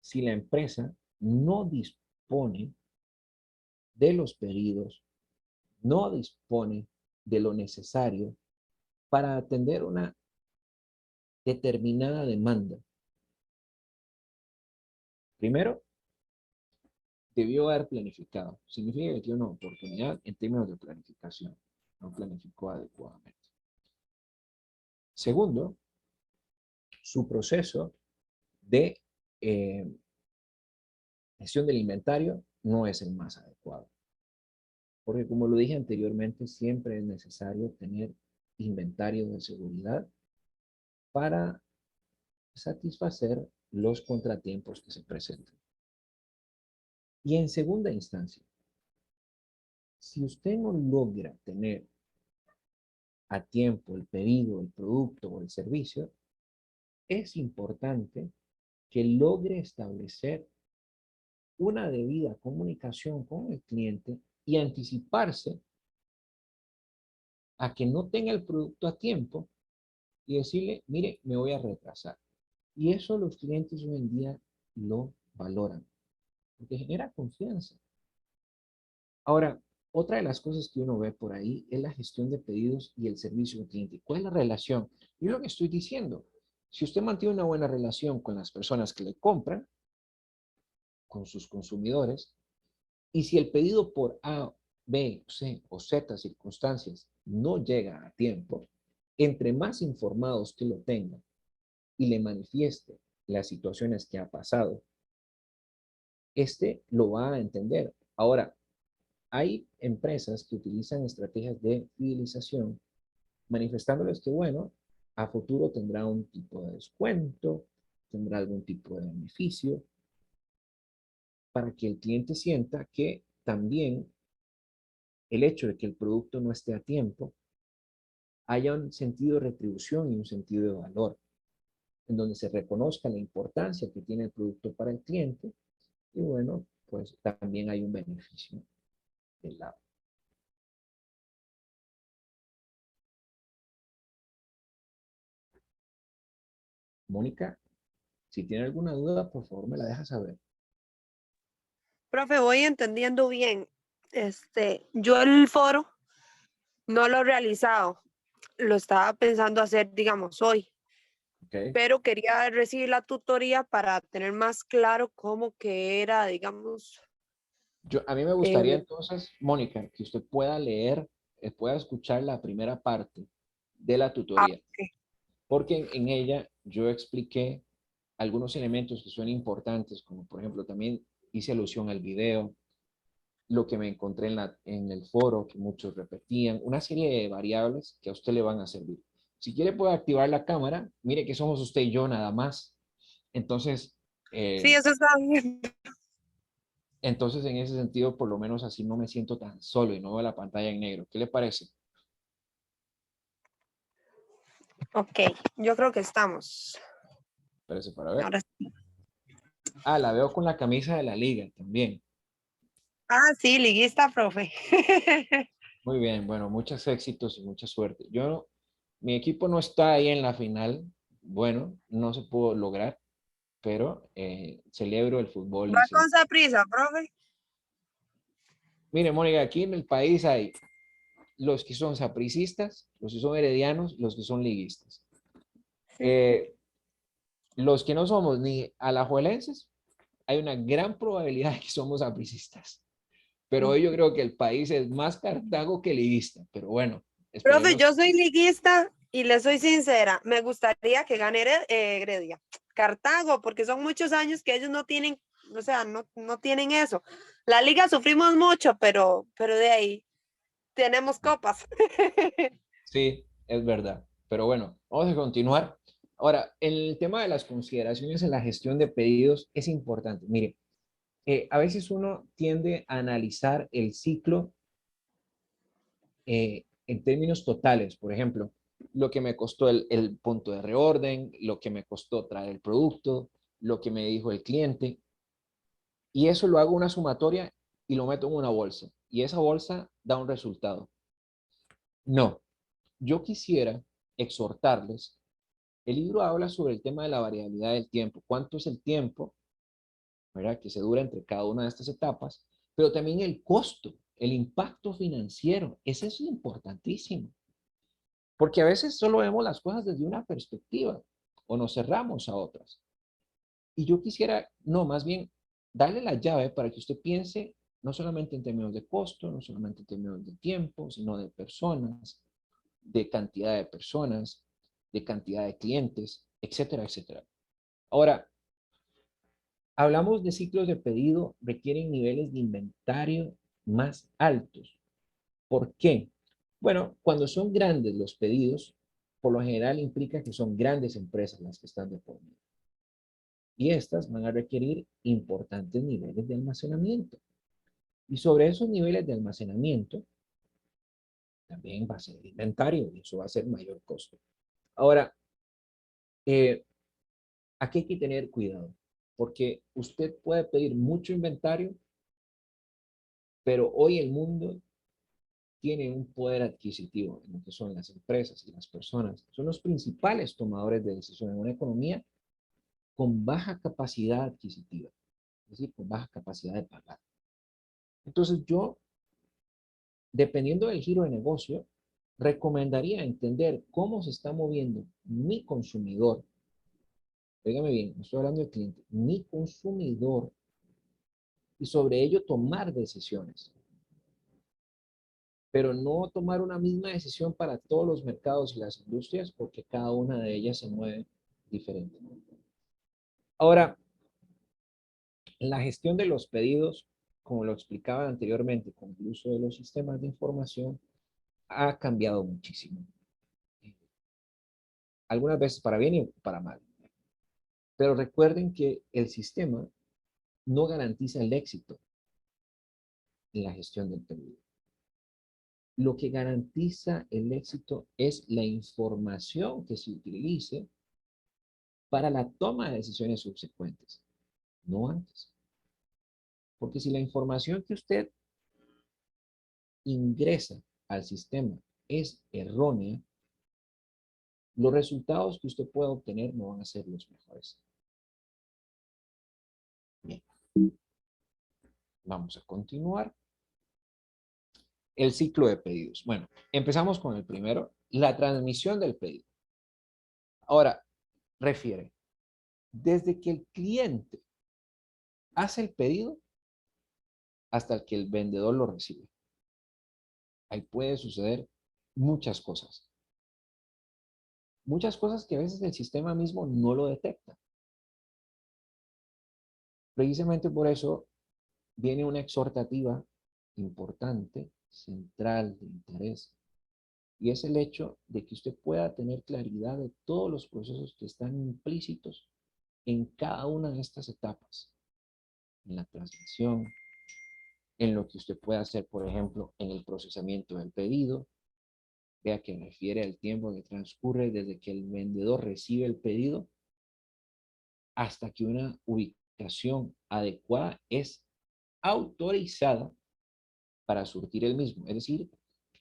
si la empresa no dispone de los pedidos, no dispone de lo necesario para atender una determinada demanda? Primero, debió haber planificado. Significa que tiene una oportunidad en términos de planificación. No planificó adecuadamente. Segundo, su proceso de eh, gestión del inventario no es el más adecuado. Porque como lo dije anteriormente, siempre es necesario tener inventario de seguridad para satisfacer los contratiempos que se presenten. Y en segunda instancia, si usted no logra tener a tiempo el pedido, el producto o el servicio, es importante que logre establecer una debida comunicación con el cliente y anticiparse a que no tenga el producto a tiempo y decirle, mire, me voy a retrasar. Y eso los clientes hoy en día lo valoran, porque genera confianza. Ahora, otra de las cosas que uno ve por ahí es la gestión de pedidos y el servicio al cliente. ¿Cuál es la relación? Yo lo que estoy diciendo, si usted mantiene una buena relación con las personas que le compran, con sus consumidores, y si el pedido por A, B, C o Z circunstancias no llega a tiempo, entre más informados que lo tenga y le manifieste las situaciones que ha pasado, este lo va a entender. Ahora, hay empresas que utilizan estrategias de fidelización, manifestándoles que, bueno, a futuro tendrá un tipo de descuento, tendrá algún tipo de beneficio, para que el cliente sienta que también el hecho de que el producto no esté a tiempo haya un sentido de retribución y un sentido de valor, en donde se reconozca la importancia que tiene el producto para el cliente y bueno, pues también hay un beneficio del lado. Mónica, si tiene alguna duda, por favor me la deja saber. Profe, voy entendiendo bien. Yo el foro no lo he realizado, lo estaba pensando hacer, digamos, hoy, ¿Ok? pero quería recibir la tutoría para tener más claro cómo que era, digamos, A mí me gustaría eh, entonces, Mónica, que usted pueda leer, pueda escuchar la primera parte de la tutoría, ok. porque en ella yo expliqué algunos elementos que son importantes, como por ejemplo también hice alusión al video, lo que me encontré en el foro, que muchos repetían, una serie de variables que a usted le van a servir. Si quiere puede activar la cámara, mire que somos usted y yo nada más. Entonces, Sí, eso está bien. Entonces, en ese sentido, por lo menos así no me siento tan solo y no veo la pantalla en negro. ¿Qué le parece? Ok, yo creo que estamos. Parece para ver. Ahora sí. Ah, la veo con la camisa de la liga también. Ah, sí, liguista, profe. Muy bien, bueno, muchos éxitos y mucha suerte. Mi equipo no está ahí en la final. Bueno, no se pudo lograr, pero celebro el fútbol y Va celebro. con prisa, profe. Mire, Mónica, aquí en el país hay los que son sapricistas, los que son heredianos, los que son liguistas. Eh, los que no somos ni alajuelenses, hay una gran probabilidad de que somos sapricistas. Pero hoy yo creo que el país es más Cartago que liguista. Pero bueno, Profe, esperemos. yo soy liguista y le soy sincera, me gustaría que gane Heredia, Cartago, porque son muchos años que ellos no tienen, o sea, no tienen eso. La liga sufrimos mucho, pero de ahí tenemos copas. Sí, es verdad. Pero bueno, vamos a continuar. Ahora, el tema de las consideraciones en la gestión de pedidos es importante. Mire, a veces uno tiende a analizar el ciclo en términos totales. Por ejemplo, lo que me costó el punto de reorden, lo que me costó traer el producto, lo que me dijo el cliente. Y eso lo hago una sumatoria y lo meto en una bolsa. Y esa bolsa da un resultado. No, yo quisiera exhortarles. El libro habla sobre el tema de la variabilidad del tiempo. ¿Cuánto es el tiempo, verdad, que se dura entre cada una de estas etapas? Pero también el costo, el impacto financiero. Ese es importantísimo. Porque a veces solo vemos las cosas desde una perspectiva o nos cerramos a otras. Y yo quisiera, no, más bien, darle la llave para que usted piense no solamente en términos de costo, no solamente en términos de tiempo, sino de personas, de cantidad de personas, de cantidad de clientes, etcétera, etcétera. Ahora, hablamos de ciclos de pedido, requieren niveles de inventario más altos. ¿Por qué? Bueno, cuando son grandes los pedidos, por lo general implica que son grandes empresas las que están de por medio. Y estas van a requerir importantes niveles de almacenamiento. Y sobre esos niveles de almacenamiento también va a ser el inventario y eso va a ser mayor costo. Ahora, eh, aquí hay que tener cuidado porque usted puede pedir mucho inventario, pero hoy el mundo tiene un poder adquisitivo en lo que son las empresas y las personas. Son los principales tomadores de decisión en una economía con baja capacidad adquisitiva, es decir, con baja capacidad de pagar. Entonces yo, dependiendo del giro de negocio, recomendaría entender cómo se está moviendo mi consumidor. Óigame bien, no estoy hablando del cliente, mi consumidor, y sobre ello tomar decisiones. Pero no tomar una misma decisión para todos los mercados y las industrias porque cada una de ellas se mueve diferente. Ahora, la gestión de los pedidos, como lo explicaba anteriormente, con el uso de los sistemas de información, ha cambiado muchísimo. Algunas veces para bien y para mal. Pero recuerden que el sistema no garantiza el éxito en la gestión del pedido. Lo que garantiza el éxito es la información que se utilice para la toma de decisiones subsecuentes, no antes. Porque si la información que usted ingresa al sistema es errónea, los resultados que usted pueda obtener no van a ser los mejores. Bien, vamos a continuar. El ciclo de pedidos. Bueno, empezamos con el primero, la transmisión del pedido. Ahora, refiere, desde que el cliente hace el pedido hasta que el vendedor lo recibe. Ahí puede suceder muchas cosas. Muchas cosas que a veces el sistema mismo no lo detecta. Precisamente por eso viene una exhortativa importante, central, de interés, y es el hecho de que usted pueda tener claridad de todos los procesos que están implícitos en cada una de estas etapas, en la transmisión, en lo que usted puede hacer, por ejemplo, en el procesamiento del pedido. Vea que refiere al tiempo que transcurre desde que el vendedor recibe el pedido hasta que una ubicación adecuada es autorizada para surtir el mismo. Es decir,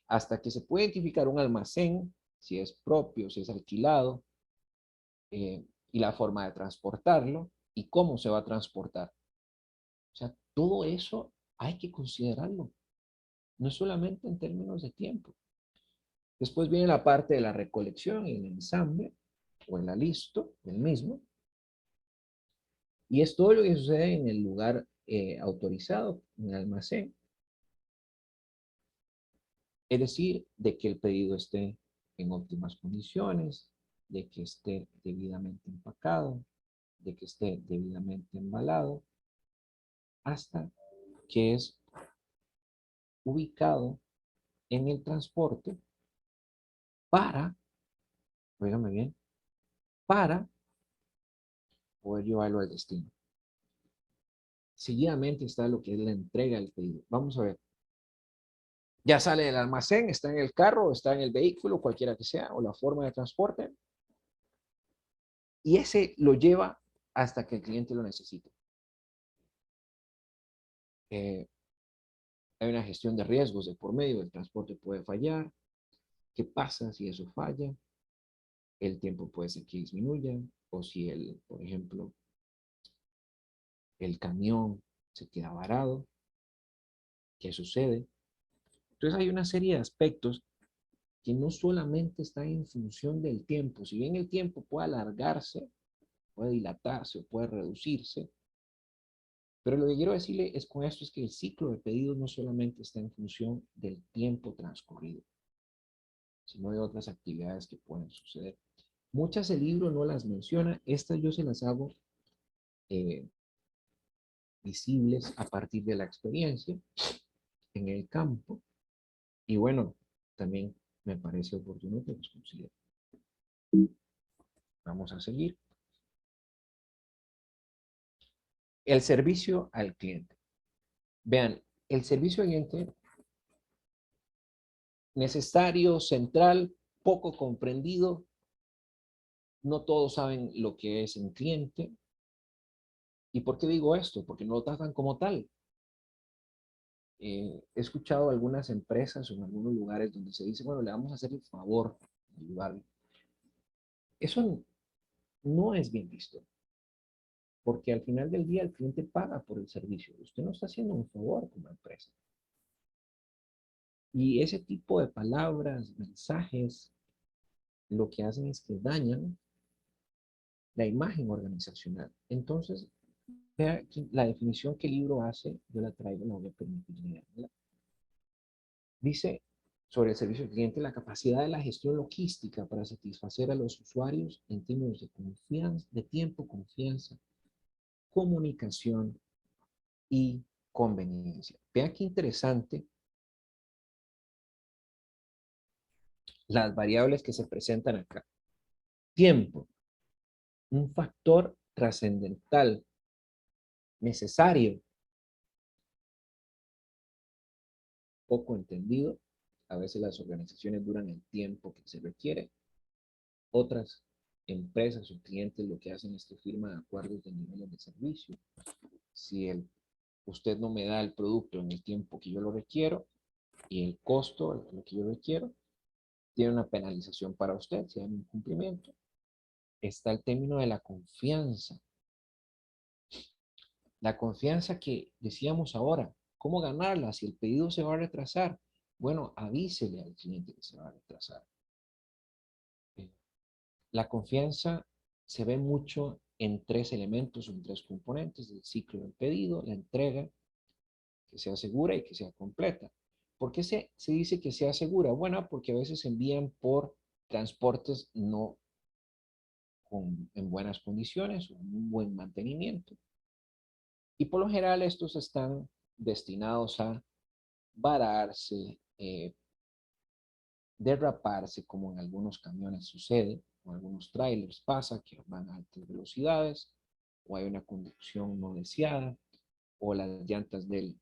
hasta que se puede identificar un almacén, si es propio, si es alquilado, y la forma de transportarlo y cómo se va a transportar. O sea, todo eso hay que considerarlo, no solamente en términos de tiempo. Después viene la parte de la recolección y el ensamble o el alisto del mismo. Y es todo lo que sucede en el lugar autorizado, en el almacén. Es decir, de que el pedido esté en óptimas condiciones, de que esté debidamente empacado, de que esté debidamente embalado, hasta que es ubicado en el transporte para, óigame bien, para poder llevarlo al destino. Seguidamente está lo que es la entrega del pedido. Vamos a ver. Ya sale del almacén, está en el carro, está en el vehículo, cualquiera que sea, o la forma de transporte. Y ese lo lleva hasta que el cliente lo necesite. Eh, hay una gestión de riesgos de por medio, el transporte puede fallar. ¿Qué pasa si eso falla? El tiempo puede ser que disminuya, o si por ejemplo, el camión se queda varado, ¿qué sucede? Entonces hay una serie de aspectos que no solamente están en función del tiempo, si bien el tiempo puede alargarse, puede dilatarse o puede reducirse, pero lo que quiero decirle es con esto es que el ciclo de pedidos no solamente está en función del tiempo transcurrido, sino de otras actividades que pueden suceder. Muchas el libro no las menciona, estas yo se las hago eh, visibles a partir de la experiencia en el campo. Y bueno, también me parece oportuno que los considere. Vamos a seguir. El servicio al cliente. Vean, el servicio al cliente necesario, central, poco comprendido. No todos saben lo que es un cliente. ¿Y por qué digo esto? Porque no lo tratan como tal. He escuchado algunas empresas o en algunos lugares donde se dice, bueno, le vamos a hacer el favor de ayudarle. Eso no es bien visto, porque al final del día el cliente paga por el servicio. Usted no está haciendo un favor como empresa. Y ese tipo de palabras, mensajes, lo que hacen es que dañan la imagen organizacional. Entonces, vea la definición que el libro hace, yo la traigo, la voy a permitir leerla. Dice sobre el servicio al cliente, la capacidad de la gestión logística para satisfacer a los usuarios en términos de confianza, de tiempo, confianza, comunicación y conveniencia. Vea qué interesante las variables que se presentan acá. Tiempo, un factor trascendental, necesario, poco entendido. A veces las organizaciones duran el tiempo que se requiere. Otras empresas o clientes lo que hacen es que firman acuerdos de niveles de servicio. Si usted no me da el producto en el tiempo que yo lo requiero y el costo lo que yo requiero, tiene una penalización para usted si hay un incumplimiento. Está el término de la confianza. La confianza que decíamos ahora, ¿cómo ganarla si el pedido se va a retrasar? Bueno, avísele al cliente que se va a retrasar. La confianza se ve mucho en tres elementos, en tres componentes del ciclo del pedido, la entrega, que sea segura y que sea completa. ¿Por qué se dice que sea segura? Bueno, porque a veces se envían por transportes no en buenas condiciones o en un buen mantenimiento. Y por lo general estos están destinados a vararse, derraparse, como en algunos camiones sucede, o en algunos trailers pasa, que van a altas velocidades, o hay una conducción no deseada, o las llantas del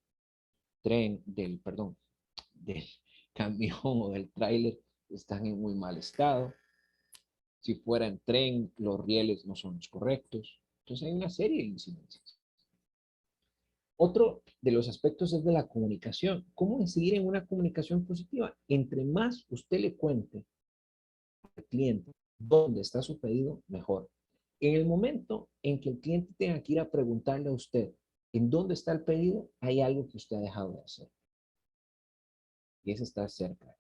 tren, perdón, del camión o del tráiler están en muy mal estado. Si fuera en tren, los rieles no son los correctos. Entonces hay una serie de incidencias. Otro de los aspectos es de la comunicación. ¿Cómo incidir en una comunicación positiva? Entre más usted le cuente al cliente dónde está su pedido, mejor. En el momento en que el cliente tenga que ir a preguntarle a usted en dónde está el pedido, hay algo que usted ha dejado de hacer. Y es estar cerca.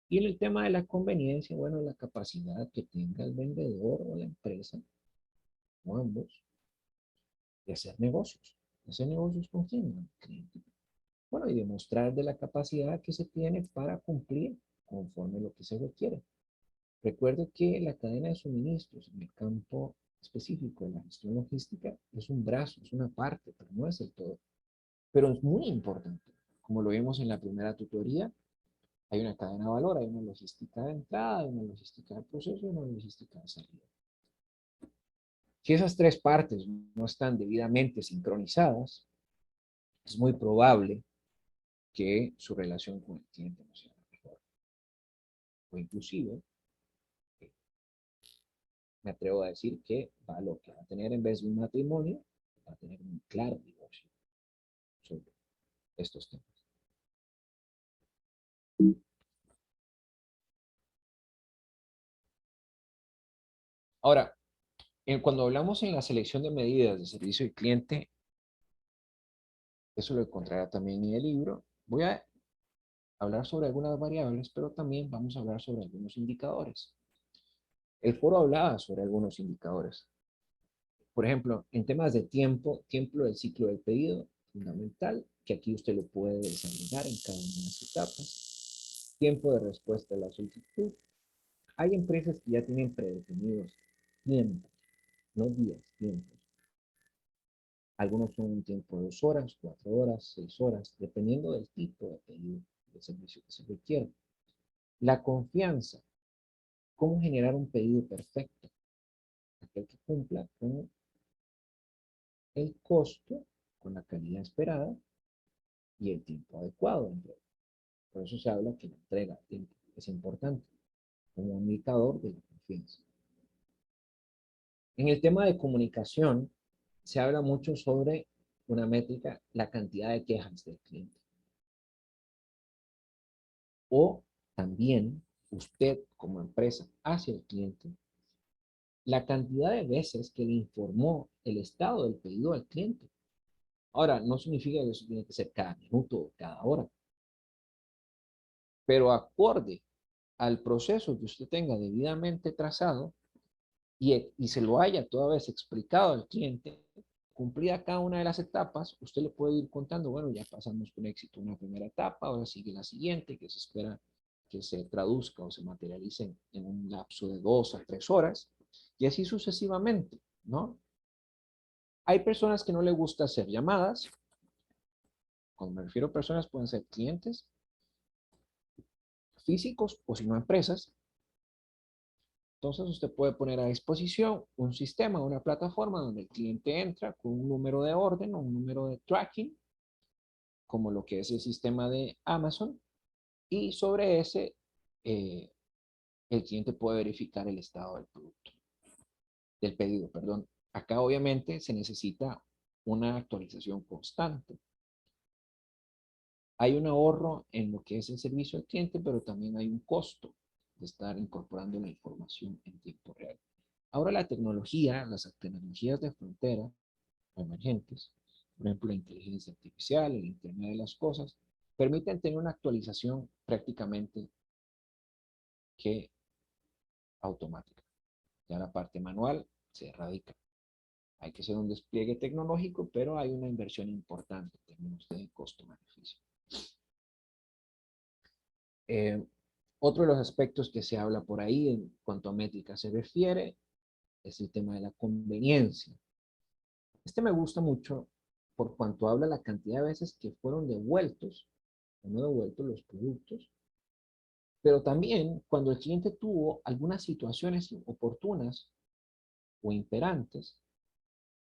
Y en el tema de la conveniencia, bueno, la capacidad que tenga el vendedor o la empresa, o ambos, de hacer negocios. ¿Hacer negocios con quién? Con el cliente. Bueno, y demostrar de la capacidad que se tiene para cumplir conforme lo que se requiere. Recuerde que la cadena de suministros en el campo específico de la gestión logística es un brazo, es una parte, pero no es el todo. Pero es muy importante. Como lo vimos en la primera tutoría, hay una cadena de valor, hay una logística de entrada, hay una logística de proceso y una logística de salida. Si esas tres partes no están debidamente sincronizadas, es muy probable que su relación con el cliente no sea la mejor. O inclusive, me atrevo a decir que lo que va a tener en vez de un matrimonio, va a tener un claro divorcio sobre estos temas. Ahora, cuando hablamos en la selección de medidas de servicio al cliente, eso lo encontrará también en el libro. Voy a hablar sobre algunas variables, pero también vamos a hablar sobre algunos indicadores. El foro hablaba sobre algunos indicadores. Por ejemplo, en temas de tiempo del ciclo del pedido, fundamental, que aquí usted lo puede desarrollar en cada una de las etapas. Tiempo de respuesta a la solicitud. Hay empresas que ya tienen predefinidos tiempos, no días, tiempos. Algunos son un tiempo de 2 horas, 4 horas, 6 horas, dependiendo del tipo de pedido de servicio que se requiere. La confianza. ¿Cómo generar un pedido perfecto? Aquel que cumpla con el costo, con la calidad esperada y el tiempo adecuado. Por eso se habla que la entrega a tiempo es importante como indicador de la confianza. En el tema de comunicación, se habla mucho sobre una métrica, la cantidad de quejas del cliente. O también usted como empresa hacia el cliente, la cantidad de veces que le informó el estado del pedido al cliente. Ahora, no significa que eso tiene que ser cada minuto o cada hora, pero acorde al proceso que usted tenga debidamente trazado y se lo haya toda vez explicado al cliente, cumplida cada una de las etapas, usted le puede ir contando, bueno, ya pasamos con éxito una primera etapa, ahora sigue la siguiente, que se espera que se traduzca o se materialice en un lapso de 2 a 3 horas, y así sucesivamente, ¿no? Hay personas que no les gusta hacer llamadas. Cuando me refiero a personas, pueden ser clientes físicos o si no empresas. Entonces usted puede poner a disposición un sistema, una plataforma donde el cliente entra con un número de orden o un número de tracking, como lo que es el sistema de Amazon, y sobre ese el cliente puede verificar el estado del producto, del pedido, perdón. Acá obviamente se necesita una actualización constante. Hay un ahorro en lo que es el servicio al cliente, pero también hay un costo de estar incorporando la información en tiempo real. Ahora la tecnología, las tecnologías de frontera emergentes, por ejemplo la inteligencia artificial, el Internet de las cosas, permiten tener una actualización prácticamente que automática. Ya la parte manual se erradica. Hay que hacer un despliegue tecnológico, pero hay una inversión importante en términos de costo-beneficio. Otro de los aspectos que se habla por ahí en cuanto a métrica se refiere es el tema de la conveniencia. Este me gusta mucho por cuanto habla la cantidad de veces que fueron devueltos o no devueltos los productos, pero también cuando el cliente tuvo algunas situaciones oportunas o imperantes,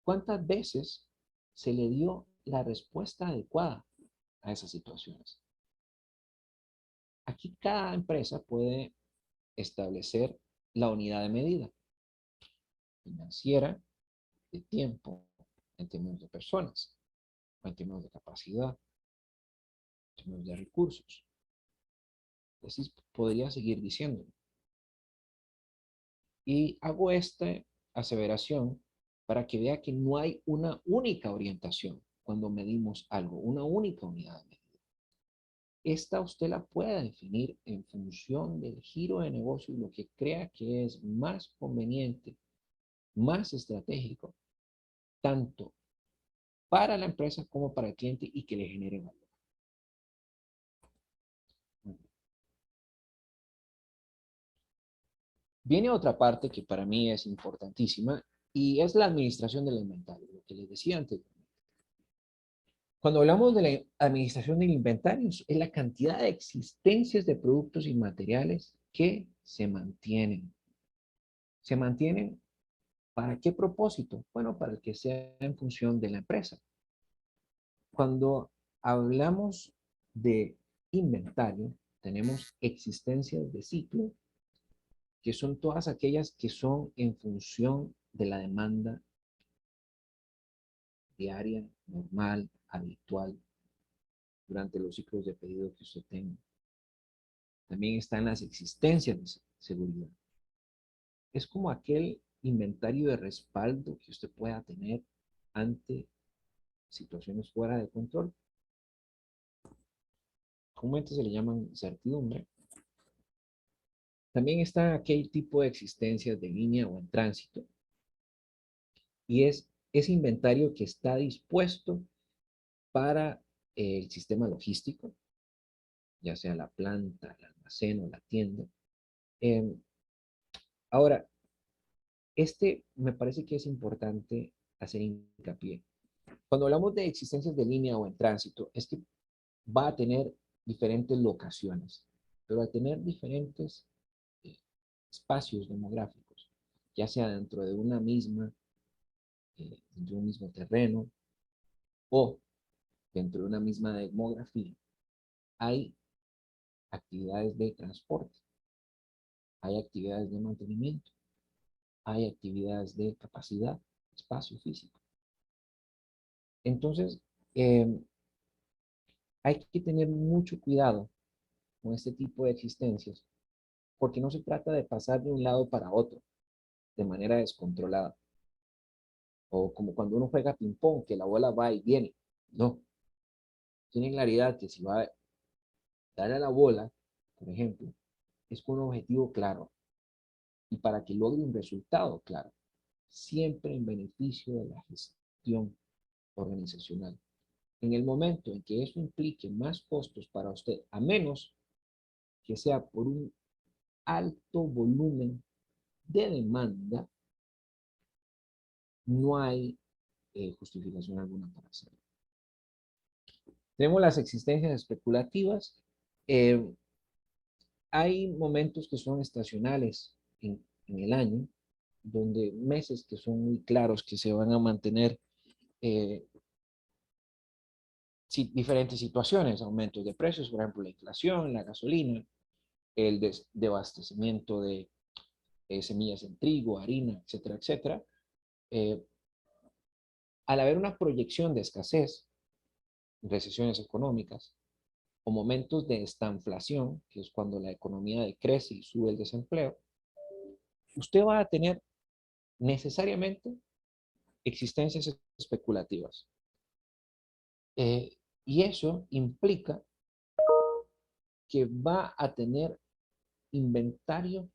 cuántas veces se le dio la respuesta adecuada a esas situaciones. Aquí cada empresa puede establecer la unidad de medida financiera, de tiempo, en términos de personas, en términos de capacidad, en términos de recursos. Así podría seguir diciendo. Y hago esta aseveración para que vea que no hay una única orientación cuando medimos algo, una única unidad de medida. Esta usted la puede definir en función del giro de negocio y lo que crea que es más conveniente, más estratégico, tanto para la empresa como para el cliente y que le genere valor. Viene otra parte que para mí es importantísima y es la administración del inventario, lo que les decía antes. Cuando hablamos de la administración del inventario, es la cantidad de existencias de productos y materiales que se mantienen. ¿Se mantienen para qué propósito? Bueno, para el que sea en función de la empresa. Cuando hablamos de inventario, tenemos existencias de ciclo, que son todas aquellas que son en función de la demanda diaria, normal, habitual, durante los ciclos de pedido que usted tenga. También están las existencias de seguridad. Es como aquel inventario de respaldo que usted pueda tener ante situaciones fuera de control. Comúnmente se le llaman incertidumbre. También está aquel tipo de existencias de línea o en tránsito. Y es ese inventario que está dispuesto para el sistema logístico, ya sea la planta, el almacén o la tienda. Eh, Ahora, me parece que es importante hacer hincapié. Cuando hablamos de existencias de línea o en tránsito, es que va a tener diferentes locaciones, pero al tener diferentes eh, espacios demográficos, ya sea dentro de una misma, dentro de un mismo terreno o dentro de una misma demografía, hay actividades de transporte, hay actividades de mantenimiento, hay actividades de capacidad, espacio físico. Entonces, eh, hay que tener mucho cuidado con este tipo de existencias, porque no se trata de pasar de un lado para otro de manera descontrolada, o como cuando uno juega ping-pong, que la bola va y viene. No, tiene claridad que si va a darle a la bola, por ejemplo, es con un objetivo claro y para que logre un resultado claro, siempre en beneficio de la gestión organizacional. En el momento en que eso implique más costos para usted, a menos que sea por un alto volumen de demanda, no hay justificación alguna para hacerlo. Tenemos las existencias especulativas. Eh, Hay momentos que son estacionales en el año, donde meses que son muy claros que se van a mantener eh, diferentes situaciones, aumentos de precios, por ejemplo, la inflación, la gasolina, el desabastecimiento de semillas en trigo, harina, etcétera, etcétera. Eh, Al haber una proyección de escasez, recesiones económicas o momentos de estanflación, que es cuando la economía decrece y sube el desempleo, usted va a tener necesariamente existencias especulativas. Y eso implica que va a tener inventario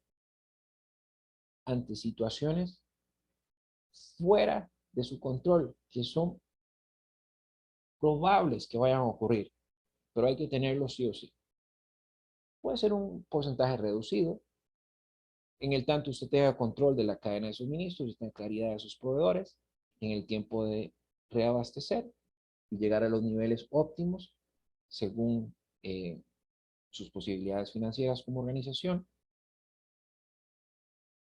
ante situaciones fuera de su control, que son probables que vayan a ocurrir, pero hay que tenerlo sí o sí. Puede ser un porcentaje reducido, en el tanto usted tenga control de la cadena de suministros y tenga claridad de sus proveedores, en el tiempo de reabastecer y llegar a los niveles óptimos según sus posibilidades financieras como organización.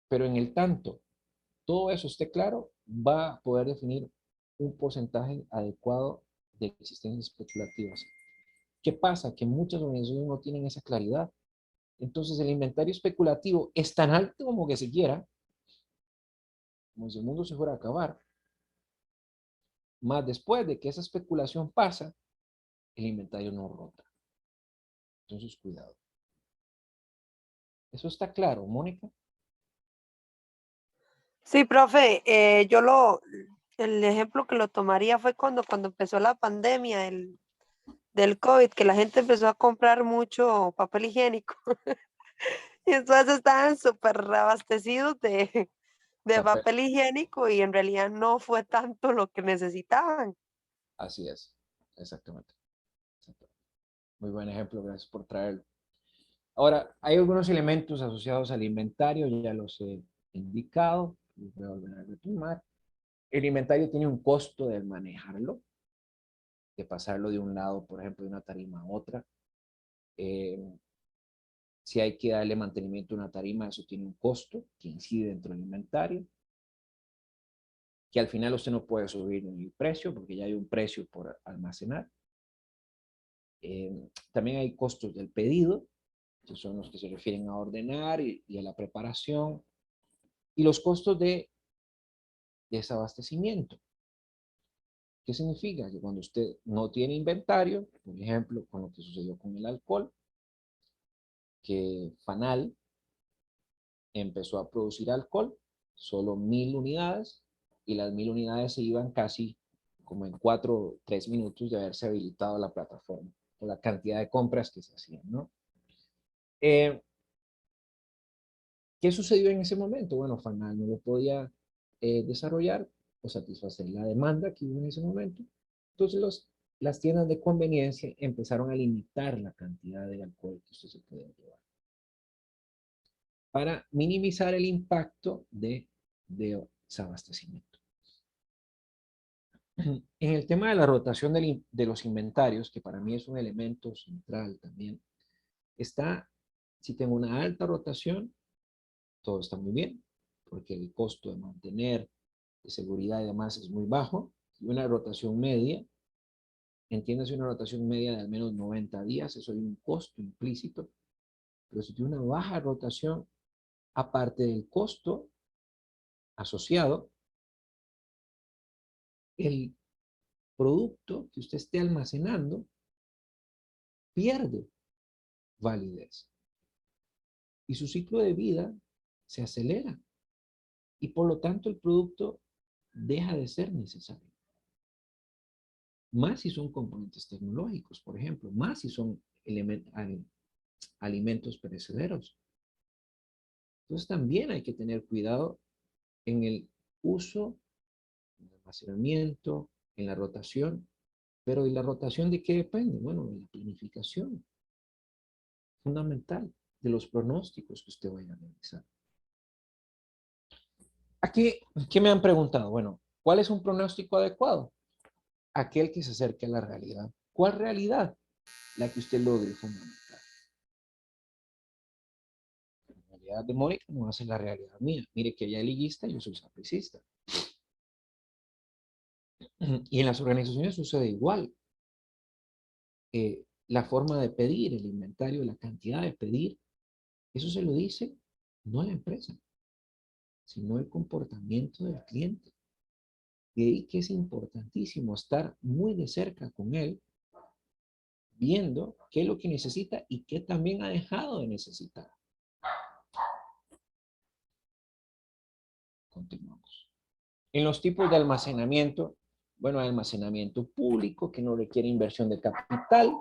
Pero en el tanto todo eso esté claro, va a poder definir un porcentaje adecuado de existencias especulativas. ¿Qué pasa? Que muchas organizaciones no tienen esa claridad. Entonces el inventario especulativo es tan alto como que se quiera, como si el mundo se fuera a acabar. Más después de que esa especulación pasa, el inventario no rota. Entonces, cuidado. ¿Eso está claro, Mónica? Sí, profe, el ejemplo que lo tomaría fue cuando empezó la pandemia del COVID, que la gente empezó a comprar mucho papel higiénico. Y entonces estaban súper abastecidos de Papel. papel higiénico y en realidad no fue tanto lo que necesitaban. Así es, exactamente. Exactamente. Muy buen ejemplo, gracias por traerlo. Ahora, hay algunos elementos asociados al inventario, ya los he indicado, los voy a volver a retomar. El inventario tiene un costo de manejarlo, de pasarlo de un lado, por ejemplo, de una tarima a otra. Eh, si hay que darle mantenimiento a una tarima, eso tiene un costo que incide dentro del inventario, que al final usted no puede subir el precio porque ya hay un precio por almacenar. También hay costos del pedido, que son los que se refieren a ordenar y a la preparación, y los costos de desabastecimiento. ¿Qué significa? Que cuando usted no tiene inventario, por ejemplo, con lo que sucedió con el alcohol, que Fanal empezó a producir alcohol, solo 1000 unidades, y las 1000 unidades se iban casi como en 3 minutos de haberse habilitado la plataforma, por la cantidad de compras que se hacían, ¿no? ¿Qué sucedió en ese momento? Bueno, Fanal no lo podía desarrollar o satisfacer la demanda que hubo en ese momento. Entonces las tiendas de conveniencia empezaron a limitar la cantidad de alcohol que usted se podía llevar para minimizar el impacto de desabastecimiento. En el tema de la rotación de los inventarios, que para mí es un elemento central también, está, si tengo una alta rotación, todo está muy bien, porque el costo de mantener, de seguridad y demás es muy bajo, y una rotación media, entiéndase una rotación media de al menos 90 días, eso hay un costo implícito, pero si tiene una baja rotación, aparte del costo asociado, el producto que usted esté almacenando pierde validez y su ciclo de vida se acelera y por lo tanto el producto deja de ser necesario. Más si son componentes tecnológicos, por ejemplo, más si son alimentos perecederos. Entonces también hay que tener cuidado en el uso, en el almacenamiento, en la rotación. Pero ¿y la rotación de qué depende? Bueno, de la planificación fundamental, de los pronósticos que usted vaya a realizar. Aquí, ¿qué me han preguntado? Bueno, ¿cuál es un pronóstico adecuado? Aquel que se acerque a la realidad. ¿Cuál realidad? La que usted logre fundamentar. La realidad de Mónica no va a ser la realidad mía. Mire que ella es liguista, yo soy sapricista. Y en las organizaciones sucede igual. La forma de pedir, el inventario, la cantidad de pedir, eso se lo dice no a la empresa, sino el comportamiento del cliente. Y ahí que es importantísimo estar muy de cerca con él, viendo qué es lo que necesita y qué también ha dejado de necesitar. Continuamos. En los tipos de almacenamiento, bueno, hay almacenamiento público que no requiere inversión de capital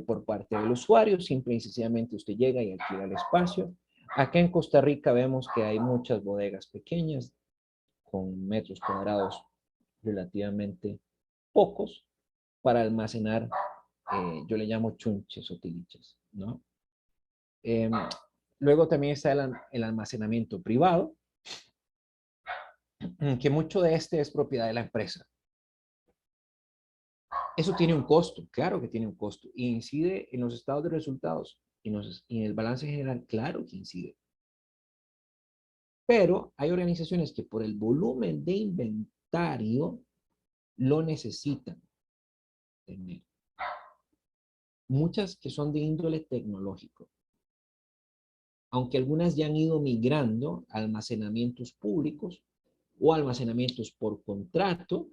por parte del usuario, simple y sencillamente usted llega y alquila el espacio. Acá en Costa Rica vemos que hay muchas bodegas pequeñas con metros cuadrados relativamente pocos para almacenar, yo le llamo chunches o tiliches, ¿no? Eh, Luego también está el almacenamiento privado, que mucho de este es propiedad de la empresa. Eso tiene un costo, claro que tiene un costo, y incide en los estados de resultados y en el balance general, claro que incide. Pero hay organizaciones que por el volumen de inventario lo necesitan. tener. Muchas que son de índole tecnológico, aunque algunas ya han ido migrando a almacenamientos públicos o almacenamientos por contrato,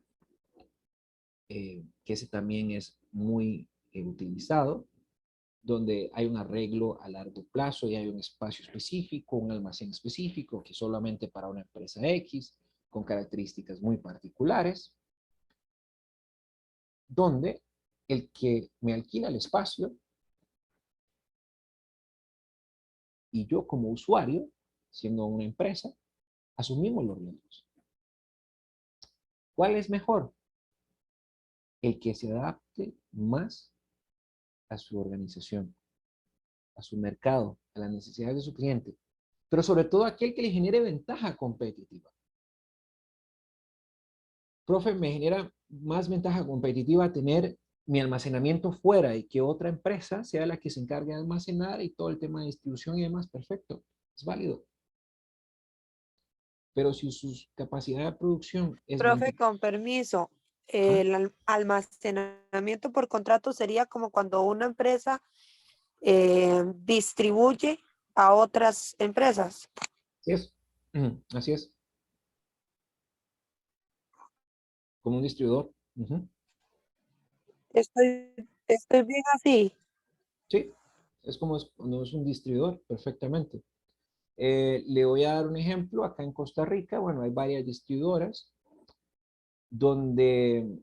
que ese también es muy utilizado, donde hay un arreglo a largo plazo y hay un espacio específico, un almacén específico que solamente para una empresa X, con características muy particulares, donde el que me alquila el espacio y yo como usuario, siendo una empresa, asumimos los riesgos. ¿Cuál es mejor? El que se adapte más a su organización, a su mercado, a las necesidades de su cliente, pero sobre todo aquel que le genere ventaja competitiva. Profe, me genera más ventaja competitiva tener mi almacenamiento fuera y que otra empresa sea la que se encargue de almacenar y todo el tema de distribución y demás, perfecto, es válido. Pero si su capacidad de producción es Profe, vender, con permiso, ¿ah? el almacenamiento por contrato sería como cuando una empresa distribuye a otras empresas. Así es, así es, como un distribuidor. Estoy bien así. Sí, es como cuando es un distribuidor, perfectamente. Le voy a dar un ejemplo. Acá en Costa Rica, bueno, hay varias distribuidoras donde,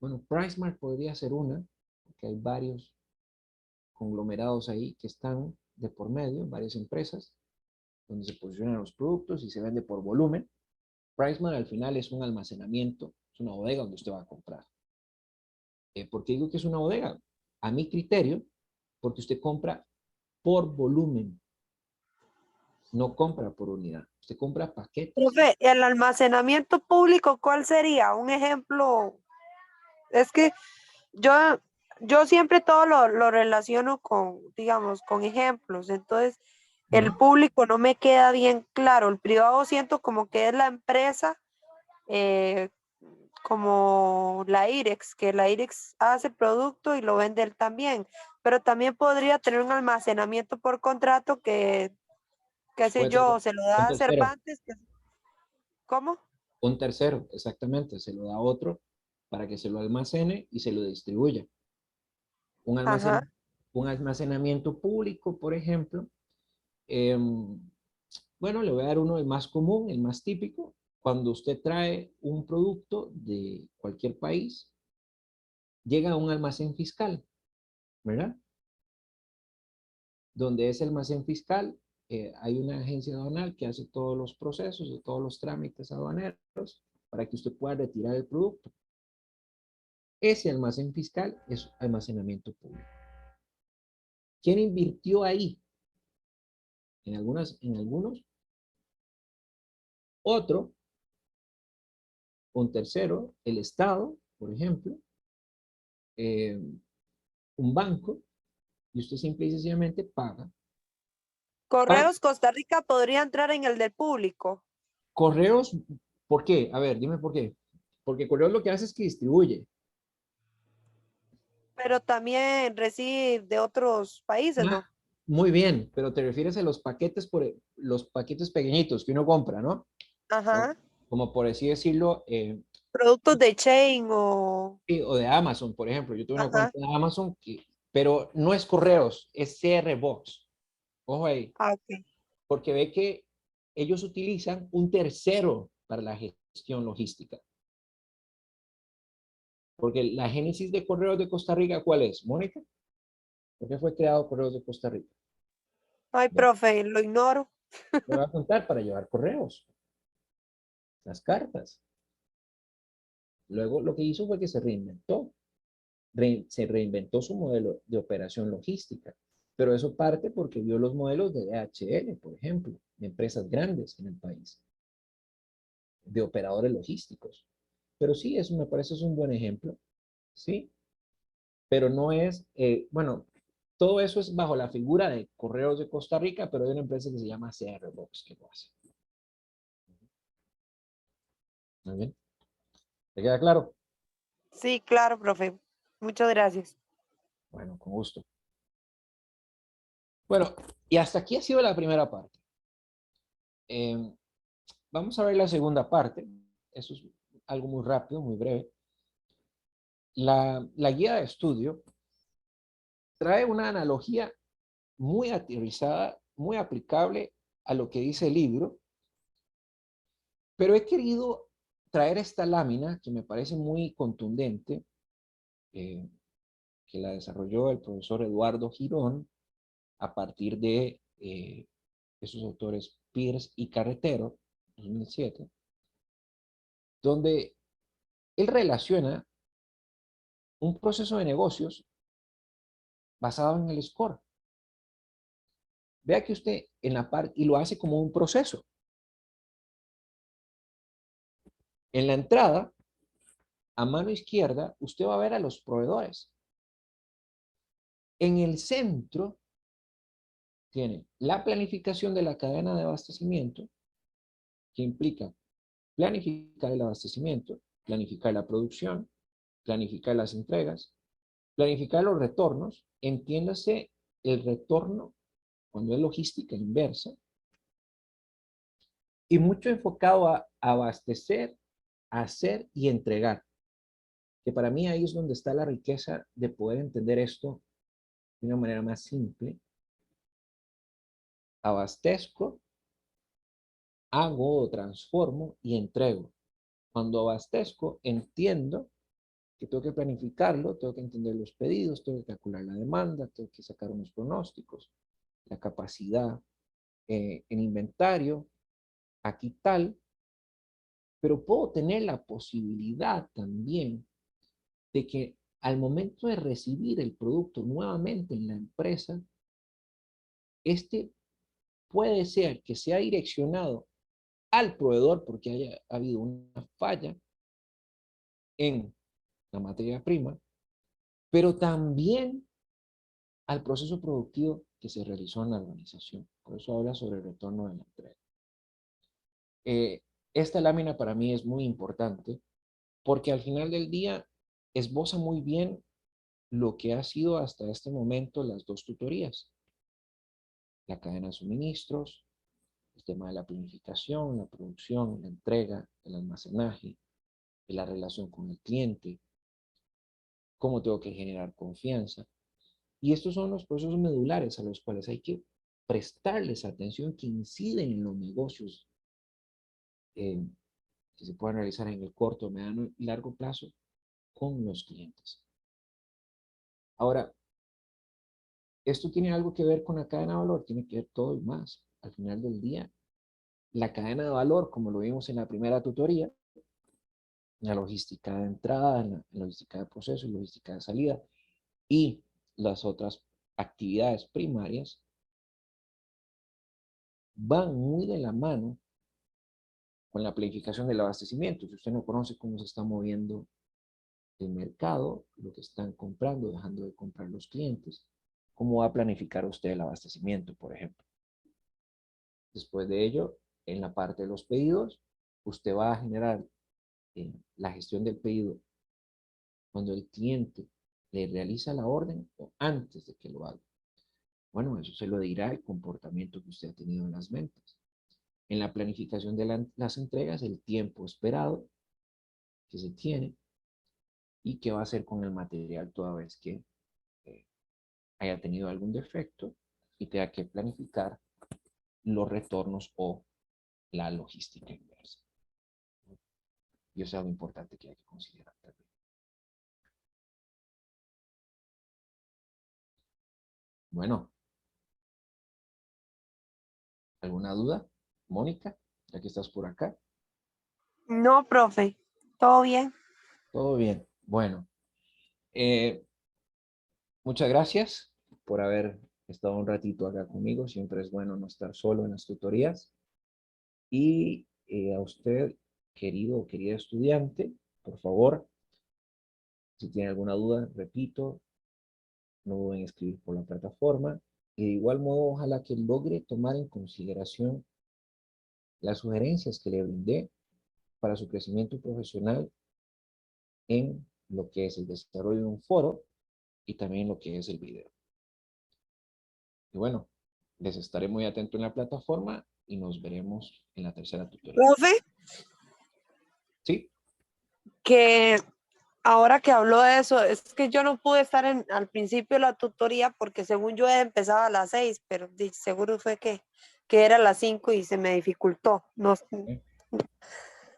bueno, PriceMart podría ser una, porque hay varios conglomerados ahí que están de por medio, varias empresas, donde se posicionan los productos y se vende por volumen. PriceMart al final es un almacenamiento, es una bodega donde usted va a comprar. ¿Por qué digo que es una bodega? A mi criterio, porque usted compra por volumen, no compra por unidad. Usted compra paquetes. Profe, el almacenamiento público, ¿cuál sería? Un ejemplo. Es que yo, yo siempre todo lo relaciono con, digamos, con ejemplos. Entonces, el público no me queda bien claro. El privado siento como que es la empresa, eh, como la IREX, que la IREX hace producto y lo vende él también. Pero también podría tener un almacenamiento por contrato que, qué sé Puede tener yo, se lo un da a tercero, Cervantes. ¿Cómo? un tercero, exactamente, se lo da a otro para que se lo almacene y se lo distribuya. Un, Ajá. un almacenamiento público, por ejemplo, eh, bueno, le voy a dar uno, el más común, el más típico. Cuando usted trae un producto de cualquier país, llega a un almacén fiscal, ¿verdad? Donde ese almacén fiscal, hay una agencia aduanal que hace todos los procesos y todos los trámites aduaneros para que usted pueda retirar el producto. Ese almacén fiscal es almacenamiento público. ¿Quién invirtió ahí? En algunos, otro, un tercero, el Estado, por ejemplo, eh, un banco, y usted simple y sencillamente paga. Correos Costa Rica podría entrar en el del público, Correos, ¿por qué? A ver, dime por qué. Porque Correos lo que hace es que distribuye. pero también recibe de otros países, Ah, ¿no? muy bien, pero te refieres a los paquetes, los paquetes pequeñitos que uno compra, ¿no? Ajá. Como por así decirlo, Productos de Chain o... sí, o de Amazon, por ejemplo. Yo tuve una Ajá. cuenta de Amazon, pero no es correos, es CR Box. Ojo ahí, Ah, ok. porque ve que ellos utilizan un tercero para la gestión logística. Porque la génesis de Correos de Costa Rica, ¿cuál es, Mónica? ¿Por qué fue creado Correos de Costa Rica? Ay, Bueno, profe, lo ignoro. me va a contar para llevar correos, las cartas. Luego lo que hizo fue que se reinventó. Se reinventó su modelo de operación logística. Pero eso parte porque vio los modelos de DHL, por ejemplo, de empresas grandes en el país, de operadores logísticos. Pero sí, eso me parece es un buen ejemplo, ¿sí? Pero no es, bueno, todo eso es bajo la figura de Correos de Costa Rica, pero hay una empresa que se llama CR Box que lo hace. ¿Muy bien? ¿Te queda claro? Sí, claro, profe. Muchas gracias. Bueno, con gusto. Bueno, y hasta aquí ha sido la primera parte. Eh, Vamos a ver la segunda parte. Eso es algo muy rápido, muy breve. La guía de estudio trae una analogía muy aterrizada, muy aplicable a lo que dice el libro, pero he querido traer esta lámina que me parece muy contundente, eh, que la desarrolló el profesor Eduardo Girón a partir de esos autores Pierce y Carretero, 2007, donde él relaciona un proceso de negocios basado en el score. Vea que usted en la parte, y lo hace como un proceso. En la entrada, a mano izquierda, usted va a ver a los proveedores. En el centro tiene la planificación de la cadena de abastecimiento, que implica planificar el abastecimiento, planificar la producción, planificar las entregas, planificar los retornos, entiéndase el retorno cuando es logística inversa, y mucho enfocado a abastecer, hacer y entregar, que para mí ahí es donde está la riqueza de poder entender esto de una manera más simple. Abastezco, hago o transformo y entrego. Cuando abastezco, entiendo que tengo que planificarlo, tengo que entender los pedidos, tengo que calcular la demanda, tengo que sacar unos pronósticos, la capacidad en inventario, aquí tal, pero puedo tener la posibilidad también de que al momento de recibir el producto nuevamente en la empresa, este puede ser que sea direccionado al proveedor porque haya habido una falla en la materia prima, pero también al proceso productivo que se realizó en la organización. Por eso habla sobre el retorno de la entrega. Esta lámina para mí es muy importante porque al final del día esboza muy bien lo que ha sido hasta este momento las dos tutorías. La cadena de suministros, el tema de la planificación, la producción, la entrega, el almacenaje, la relación con el cliente, cómo tengo que generar confianza. Y estos son los procesos medulares a los cuales hay que prestarles atención que inciden en los negocios eh, que se pueden realizar en el corto, mediano y largo plazo con los clientes. Ahora, esto tiene algo que ver con la cadena de valor, tiene que ver todo y más. Al final del día, la cadena de valor, como lo vimos en la primera tutoría, la logística de entrada, la logística de proceso y logística de salida, y las otras actividades primarias, van muy de la mano con la planificación del abastecimiento. Si usted no conoce cómo se está moviendo el mercado, lo que están comprando, dejando de comprar los clientes, cómo va a planificar usted el abastecimiento, por ejemplo. Después de ello, en la parte de los pedidos, usted va a generar la gestión del pedido cuando el cliente le realiza la orden o antes de que lo haga. Bueno, eso se lo dirá el comportamiento que usted ha tenido en las ventas. En la planificación de las entregas, el tiempo esperado que se tiene y qué va a hacer con el material toda vez que eh, haya tenido algún defecto y tenga que planificar los retornos o la logística inversa. Y eso es algo importante que hay que considerar también. Bueno, ¿alguna duda? Mónica, ya que estás por acá. No, profe. ¿Todo bien? Todo bien. Bueno, eh, muchas gracias por haber estado un ratito acá conmigo. Siempre es bueno no estar solo en las tutorías. Y a usted, querido o querida estudiante, por favor, si tiene alguna duda, repito, no duden en escribir por la plataforma. Y de igual modo, ojalá que logre tomar en consideración las sugerencias que le brindé para su crecimiento profesional en lo que es el desarrollo de un foro y también lo que es el video. Y bueno, les estaré muy atento en la plataforma y nos veremos en la tercera tutoría. Profe, Sí, que ahora que habló de eso, es que yo no pude estar al principio de la tutoría porque según yo empezaba a las 6, pero seguro fue que era a las 5 y se me dificultó. No,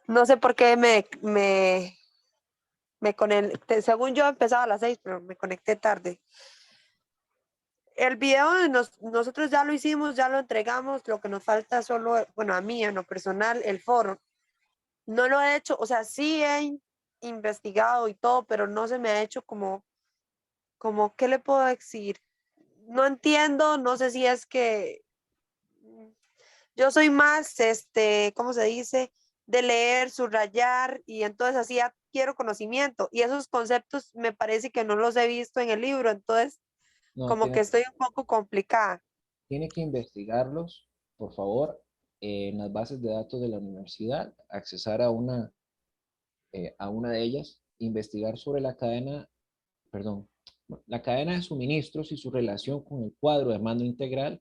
no sé por qué me conecté, según yo empezaba a las 6, pero me conecté tarde. El video nosotros ya lo hicimos, ya lo entregamos, lo que nos falta solo, bueno, a mí en lo personal, el foro. No lo he hecho, o sea, sí he investigado y todo, pero no se me ha hecho ¿qué le puedo decir? No entiendo, no sé si es que yo soy más, ¿cómo se dice? De leer, subrayar y entonces así adquiero conocimiento y esos conceptos me parece que no los he visto en el libro, entonces no, como que estoy un poco complicada. tiene que investigarlos, por favor, en las bases de datos de la universidad, accesar a una de ellas, investigar sobre la cadena, perdón, la cadena de suministros y su relación con el cuadro de mando integral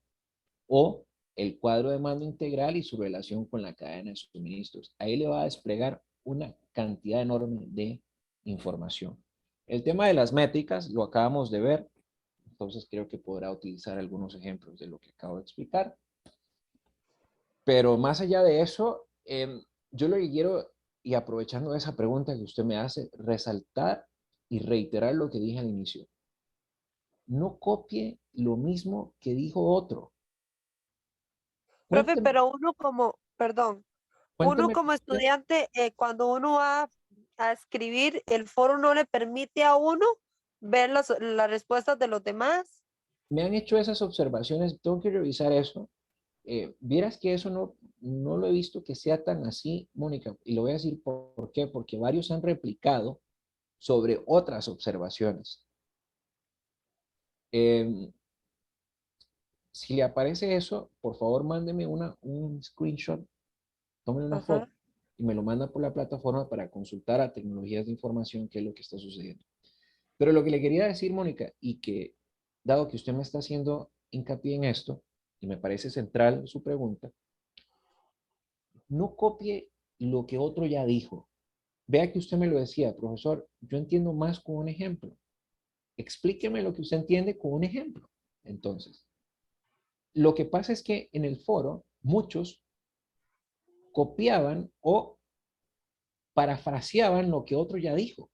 o el cuadro de mando integral y su relación con la cadena de suministros. Ahí le va a desplegar una cantidad enorme de información. El tema de las métricas lo acabamos de ver, entonces creo que podrá utilizar algunos ejemplos de lo que acabo de explicar. Pero más allá de eso, yo lo que quiero, y aprovechando esa pregunta que usted me hace, resaltar y reiterar lo que dije al inicio. No copie lo mismo que dijo otro. Profe, Cuénteme, pero uno como, perdón, uno cuénteme. como estudiante, cuando uno va a escribir, el foro no le permite a uno ver las respuestas de los demás. Me han hecho esas observaciones, tengo que revisar eso. Vieras que eso no lo he visto que sea tan así, Mónica, y lo voy a decir por qué, porque varios han replicado sobre otras observaciones. Eh, si le aparece eso, por favor mándeme un screenshot, tome una Ajá. foto y me lo manda por la plataforma para consultar a tecnologías de información qué es lo que está sucediendo. Pero lo que le quería decir, Mónica, y que dado que usted me está haciendo hincapié en esto, y me parece central su pregunta, no copie lo que otro ya dijo. Vea que usted me lo decía, profesor, yo entiendo más con un ejemplo. Explíqueme lo que usted entiende con un ejemplo. Entonces, lo que pasa es que en el foro muchos copiaban o parafraseaban lo que otro ya dijo,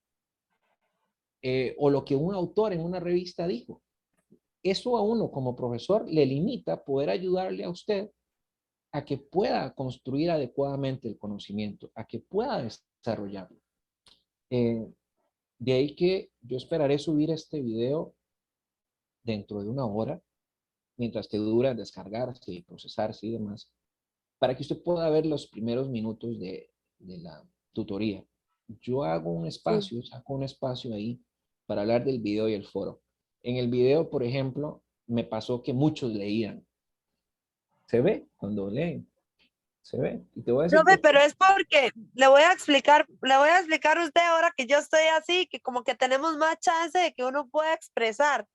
o lo que un autor en una revista dijo. Eso a uno como profesor le limita poder ayudarle a usted a que pueda construir adecuadamente el conocimiento, a que pueda desarrollarlo. Eh, de ahí que yo esperaré subir este video dentro de una hora, mientras que dura descargarse y procesarse y demás, para que usted pueda ver los primeros minutos de la tutoría. Yo hago un Sí. espacio, saco un espacio ahí para hablar del video y el foro. En el video, por ejemplo, me pasó que muchos leían. Se ve cuando leen, se ve. Y te voy a decir Profe, por pero qué. es porque le voy a explicar a usted ahora que yo estoy así, que como que tenemos más chance de que uno pueda expresar,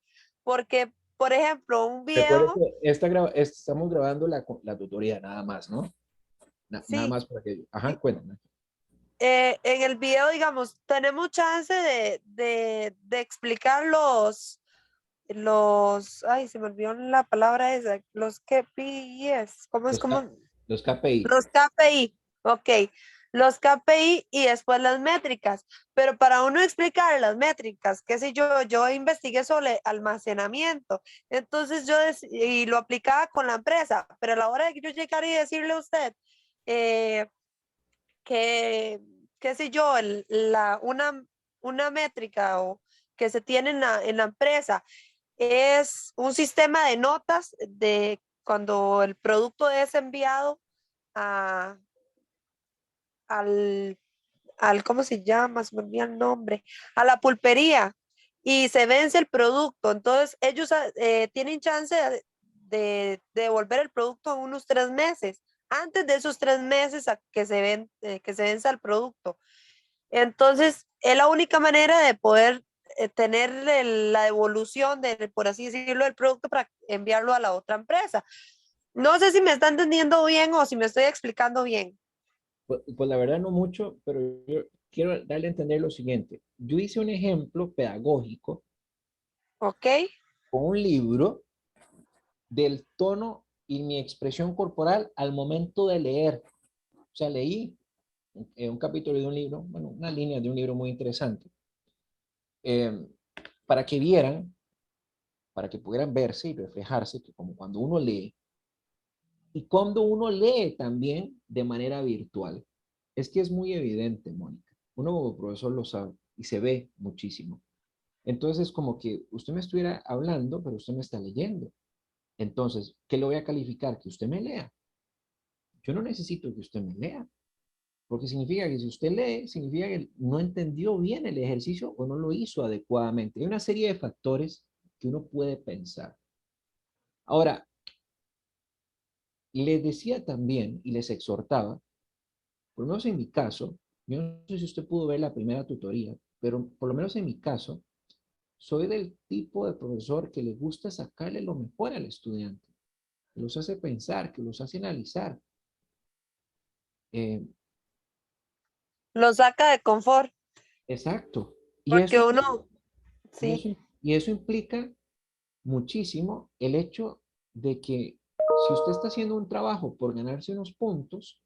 porque, por ejemplo, un Recuerde video, que estamos grabando la tutoría nada más, ¿no? Nada sí, más para que... Ajá, sí, cuéntame. en el video, digamos, tenemos chance de explicar ay, se me olvidó la palabra esa, los KPIs, ¿cómo es Los, como? los KPI. Los KPI, ok, los KPI y después las métricas, pero para uno explicar las métricas, qué sé yo investigué sobre almacenamiento, entonces y lo aplicaba con la empresa, pero a la hora de que yo llegar y decirle a usted eh, que, qué sé yo, una métrica o que se tiene en la empresa es un sistema de notas de cuando el producto es enviado a, al, ¿cómo se llama? Se me olvida el nombre, a la pulpería y se vence el producto. Entonces, ellos tienen chance de devolver el producto en unos 3 meses, antes de esos 3 meses a que se venza el producto. Entonces, es la única manera de poder tener la devolución, por así decirlo, del producto para enviarlo a la otra empresa. No sé si me está entendiendo bien o si me estoy explicando bien. Pues la verdad no mucho, pero yo quiero darle a entender lo siguiente. Yo hice un ejemplo pedagógico ¿Ok? con un libro del tono y mi expresión corporal al momento de leer. O sea, leí un capítulo de un libro, bueno, una línea de un libro muy interesante, eh, para que vieran, para que pudieran verse y reflejarse, que como cuando uno lee, y cuando uno lee también de manera virtual. Es que es muy evidente, Mónica. Uno como profesor lo sabe y se ve muchísimo. Entonces, como que usted me estuviera hablando, pero usted me está leyendo. Entonces, ¿qué le voy a calificar? Que usted me lea. Yo no necesito que usted me lea, porque significa que si usted lee, significa que no entendió bien el ejercicio o no lo hizo adecuadamente. Hay una serie de factores que uno puede pensar. Ahora, les decía también y les exhortaba, por lo menos en mi caso, yo no sé si usted pudo ver la primera tutoría, pero por lo menos en mi caso, soy del tipo de profesor que le gusta sacarle lo mejor al estudiante, que los hace pensar, que los hace analizar. Eh, Lo saca de confort, exacto. Y porque eso, uno, y sí, eso, y eso implica muchísimo el hecho de que si usted está haciendo un trabajo por ganarse unos puntos,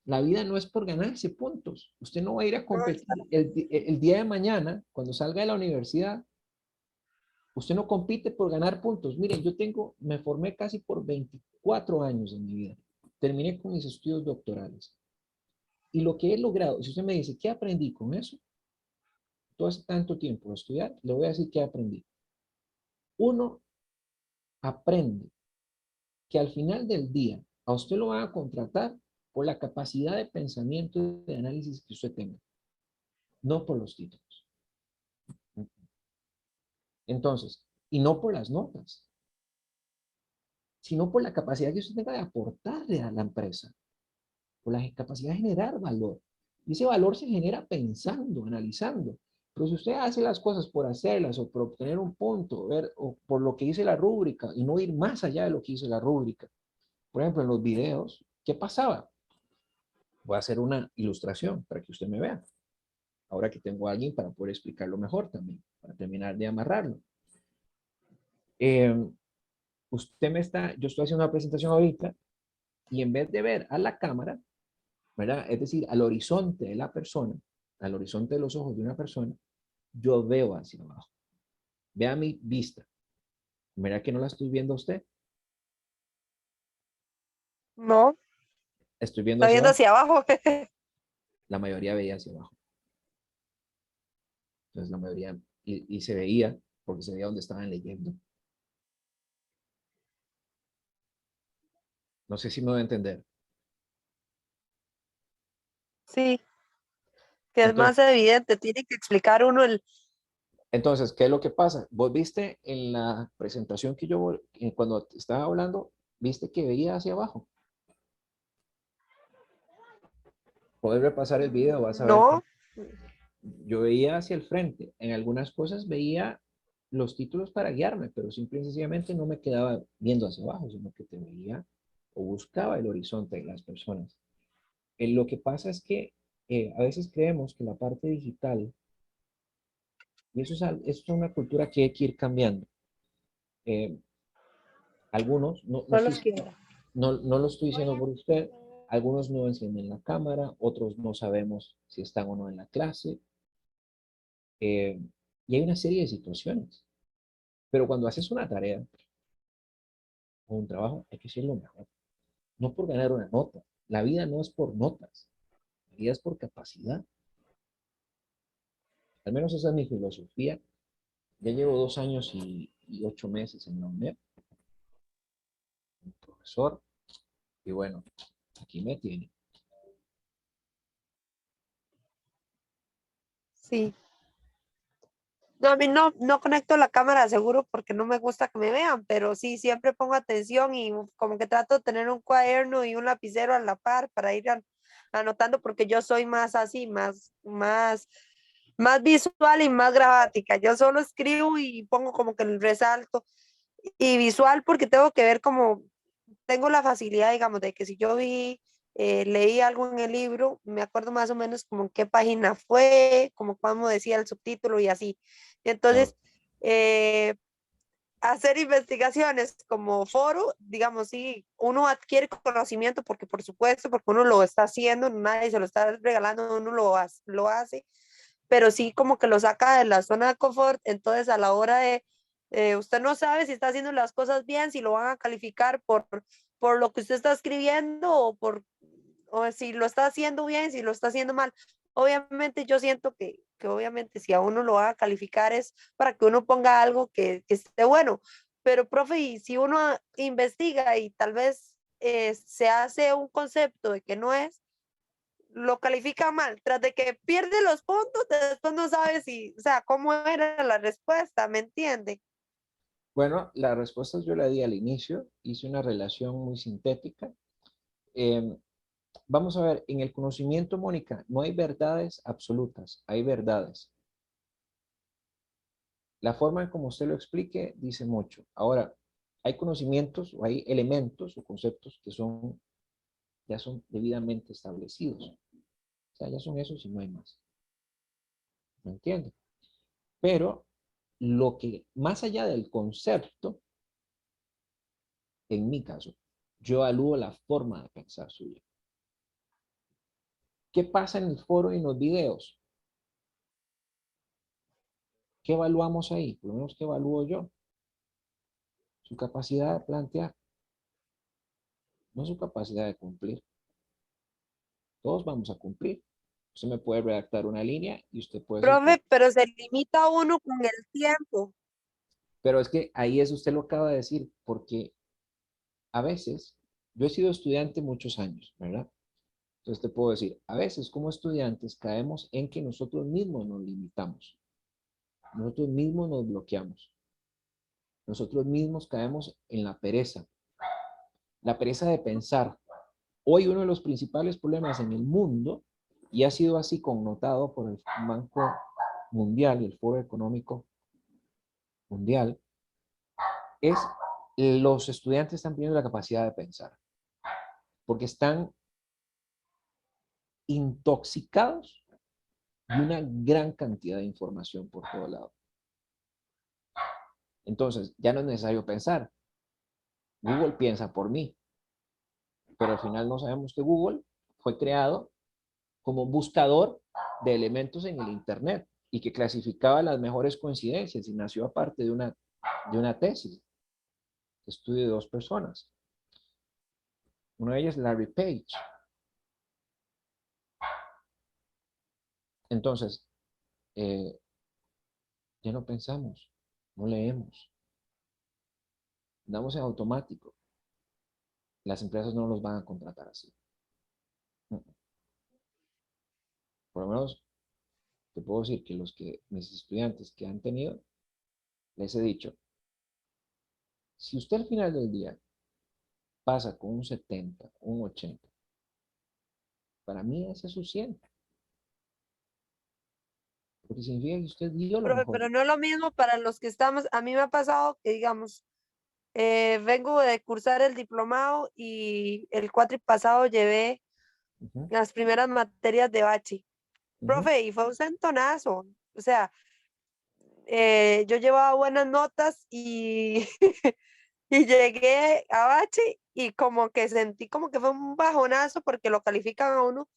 la vida no es por ganarse puntos. Usted no va a ir a no, competir el día de mañana, cuando salga de la universidad, usted no compite por ganar puntos. Miren, me formé casi por 24 años en mi vida. Terminé con mis estudios doctorales. Y lo que he logrado, si usted me dice, ¿qué aprendí con eso? Todo hace tanto tiempo de estudiar, le voy a decir qué aprendí. Uno aprende que al final del día a usted lo van a contratar por la capacidad de pensamiento y de análisis que usted tenga, no por los títulos. Entonces, y no por las notas, sino por la capacidad que usted tenga de aportarle a la empresa, por la capacidad de generar valor. Y ese valor se genera pensando, analizando. Pero si usted hace las cosas por hacerlas o por obtener un punto, ver, o por lo que dice la rúbrica y no ir más allá de lo que dice la rúbrica. Por ejemplo, en los videos, ¿qué pasaba? Voy a hacer una ilustración para que usted me vea. Ahora que tengo a alguien para poder explicarlo mejor también, para terminar de amarrarlo. Eh, yo estoy haciendo una presentación ahorita y en vez de ver a la cámara, ¿verdad? Es decir, al horizonte de la persona, al horizonte de los ojos de una persona, yo veo hacia abajo. Vea mi vista. ¿Verdad que no la estoy viendo a usted? no, Estoy viendo está hacia viendo abajo. hacia abajo. La mayoría veía hacia abajo. Entonces la mayoría, y se veía, porque se veía donde estaban leyendo. No sé si me voy a entender. Sí, que es Entonces, más evidente, tiene que explicar uno el, ¿qué es lo que pasa? Vos viste en la presentación que cuando estaba hablando, viste que veía hacia abajo. Puedes repasar el video, vas a ver que no, yo veía hacia el frente. En algunas cosas veía los títulos para guiarme, pero simple y sencillamente no me quedaba viendo hacia abajo, sino que te veía o buscaba el horizonte de las personas. Lo que pasa es que a veces creemos que la parte digital, y eso es una cultura que hay que ir cambiando. Eh, algunos, solo quiero. no lo estoy diciendo por usted, algunos no encienden la cámara, otros no sabemos si están o no en la clase, eh, y hay una serie de situaciones. Pero cuando haces una tarea o un trabajo, hay que hacerlo mejor. No por ganar una nota. La vida no es por notas. La vida es por capacidad. Al menos esa es mi filosofía. Ya llevo 2 años y 8 meses en la UNED, profesor, y bueno, aquí me tiene. Sí. No, a mí no conecto la cámara seguro porque no me gusta que me vean, pero sí, siempre pongo atención y como que trato de tener un cuaderno y un lapicero a la par para ir anotando porque yo soy más así, más visual y más gramática. Yo solo escribo y pongo como que el resalto y visual porque tengo que ver como, tengo la facilidad, digamos, de que si yo leí algo en el libro, me acuerdo más o menos como en qué página fue, como cómo decía el subtítulo y así. Claro. Entonces, eh, hacer investigaciones como foro, digamos, sí, uno adquiere conocimiento porque por supuesto, porque uno lo está haciendo, nadie se lo está regalando, uno lo hace, pero sí como que lo saca de la zona de confort, entonces a la hora de, usted no sabe si está haciendo las cosas bien, si lo van a calificar por lo que usted está escribiendo o si lo está haciendo bien, si lo está haciendo mal. Obviamente yo siento que obviamente si a uno lo va a calificar es para que uno ponga algo que esté bueno, pero profe, y si uno investiga y tal vez se hace un concepto de que no es, lo califica mal, tras de que pierde los puntos, después no sabe si, o sea, cómo era la respuesta, ¿me entiende? Bueno, las respuestas yo la di al inicio, hice una relación muy sintética. Em, Vamos a ver, en el conocimiento, Mónica, no hay verdades absolutas, hay verdades. La forma en como usted lo explique dice mucho. Ahora, hay conocimientos o hay elementos o conceptos que ya son debidamente establecidos. O sea, ya son esos y no hay más. ¿Me entiende? Pero lo que, más allá del concepto, en mi caso, yo evalúo la forma de pensar suya. ¿Qué pasa en el foro y en los videos? ¿Qué evaluamos ahí? Por lo menos que evalúo yo. Su capacidad de plantear, no su capacidad de cumplir. Todos vamos a cumplir. Usted me puede redactar una línea y usted puede decir que... Profe, pero se limita uno con el tiempo. Pero es que ahí es usted lo acaba de decir, porque a veces, yo he sido estudiante muchos años, ¿verdad? Entonces te puedo decir, a veces como estudiantes caemos en que nosotros mismos nos limitamos, nosotros mismos nos bloqueamos, nosotros mismos caemos en la pereza de pensar. Hoy uno de los principales problemas en el mundo, y ha sido así connotado por el Banco Mundial y el Foro Económico Mundial, es los estudiantes están perdiendo la capacidad de pensar, porque están intoxicados de una gran cantidad de información por todo lado. Entonces, ya no es necesario pensar. Google piensa por mí, pero al final no sabemos que Google fue creado como buscador de elementos en el Internet y que clasificaba las mejores coincidencias y nació aparte de una tesis de estudio de dos personas. Una de ellas, Larry Page. Entonces, eh, ya no pensamos, no leemos, andamos en automático. Las empresas no los van a contratar así. Por lo menos te puedo decir que mis estudiantes que han tenido, les he dicho, si usted al final del día pasa con un 70, un 80, para mí ese es su 100, porque significa que usted dio lo Profe, mejor. pero no es lo mismo para los que estamos, a mí me ha pasado que, digamos, vengo de cursar el diplomado y el cuatri pasado llevé Ujú, las primeras materias de bachi. ujú. Profe, y fue un centonazo. O sea, yo llevaba buenas notas y, y llegué a bachi y como que sentí como que fue un bajonazo porque lo califican a uno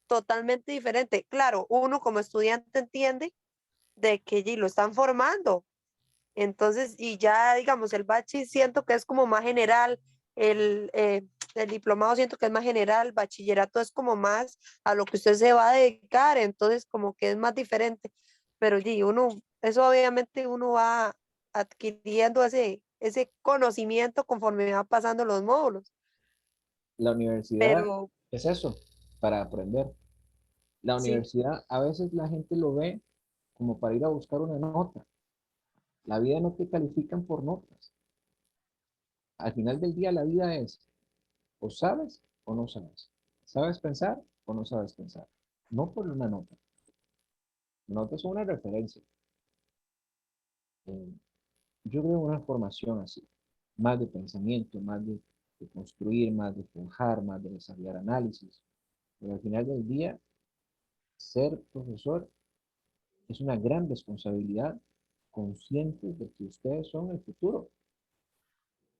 totalmente diferente. Claro, uno como estudiante entiende de que lo están formando. Entonces, y ya digamos, el bachi siento que es como más general, el diplomado siento que es más general, el bachillerato es como más a lo que usted se va a dedicar, entonces como que es más diferente. Pero eso obviamente uno va adquiriendo ese conocimiento conforme va pasando los módulos. La universidad Pero es eso, para aprender. La sí, universidad a veces la gente lo ve como para ir a buscar una nota. La vida no te califican por notas. Al final del día la vida es o sabes o no sabes. ¿Sabes pensar? o no sabes pensar. No por una nota. La nota es una referencia. Eh, yo creo una formación así, más de pensamiento, más de construir, más de forjar, más de desarrollar análisis. Pero al final del día, ser profesor es una gran responsabilidad, conscientes de que ustedes son el futuro.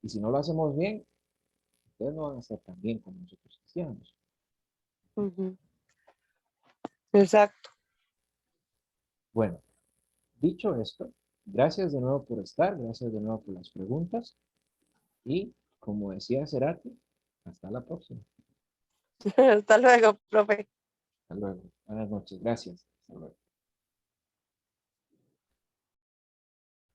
Y si no lo hacemos bien, ustedes no van a estar tan bien como nosotros quisiéramos. Ujú. Exacto. Bueno, dicho esto, gracias de nuevo por estar, gracias de nuevo por las preguntas y como decía Cerati, hasta la próxima. Hasta luego, profe. Hasta luego. Buenas noches. Gracias. Hasta luego.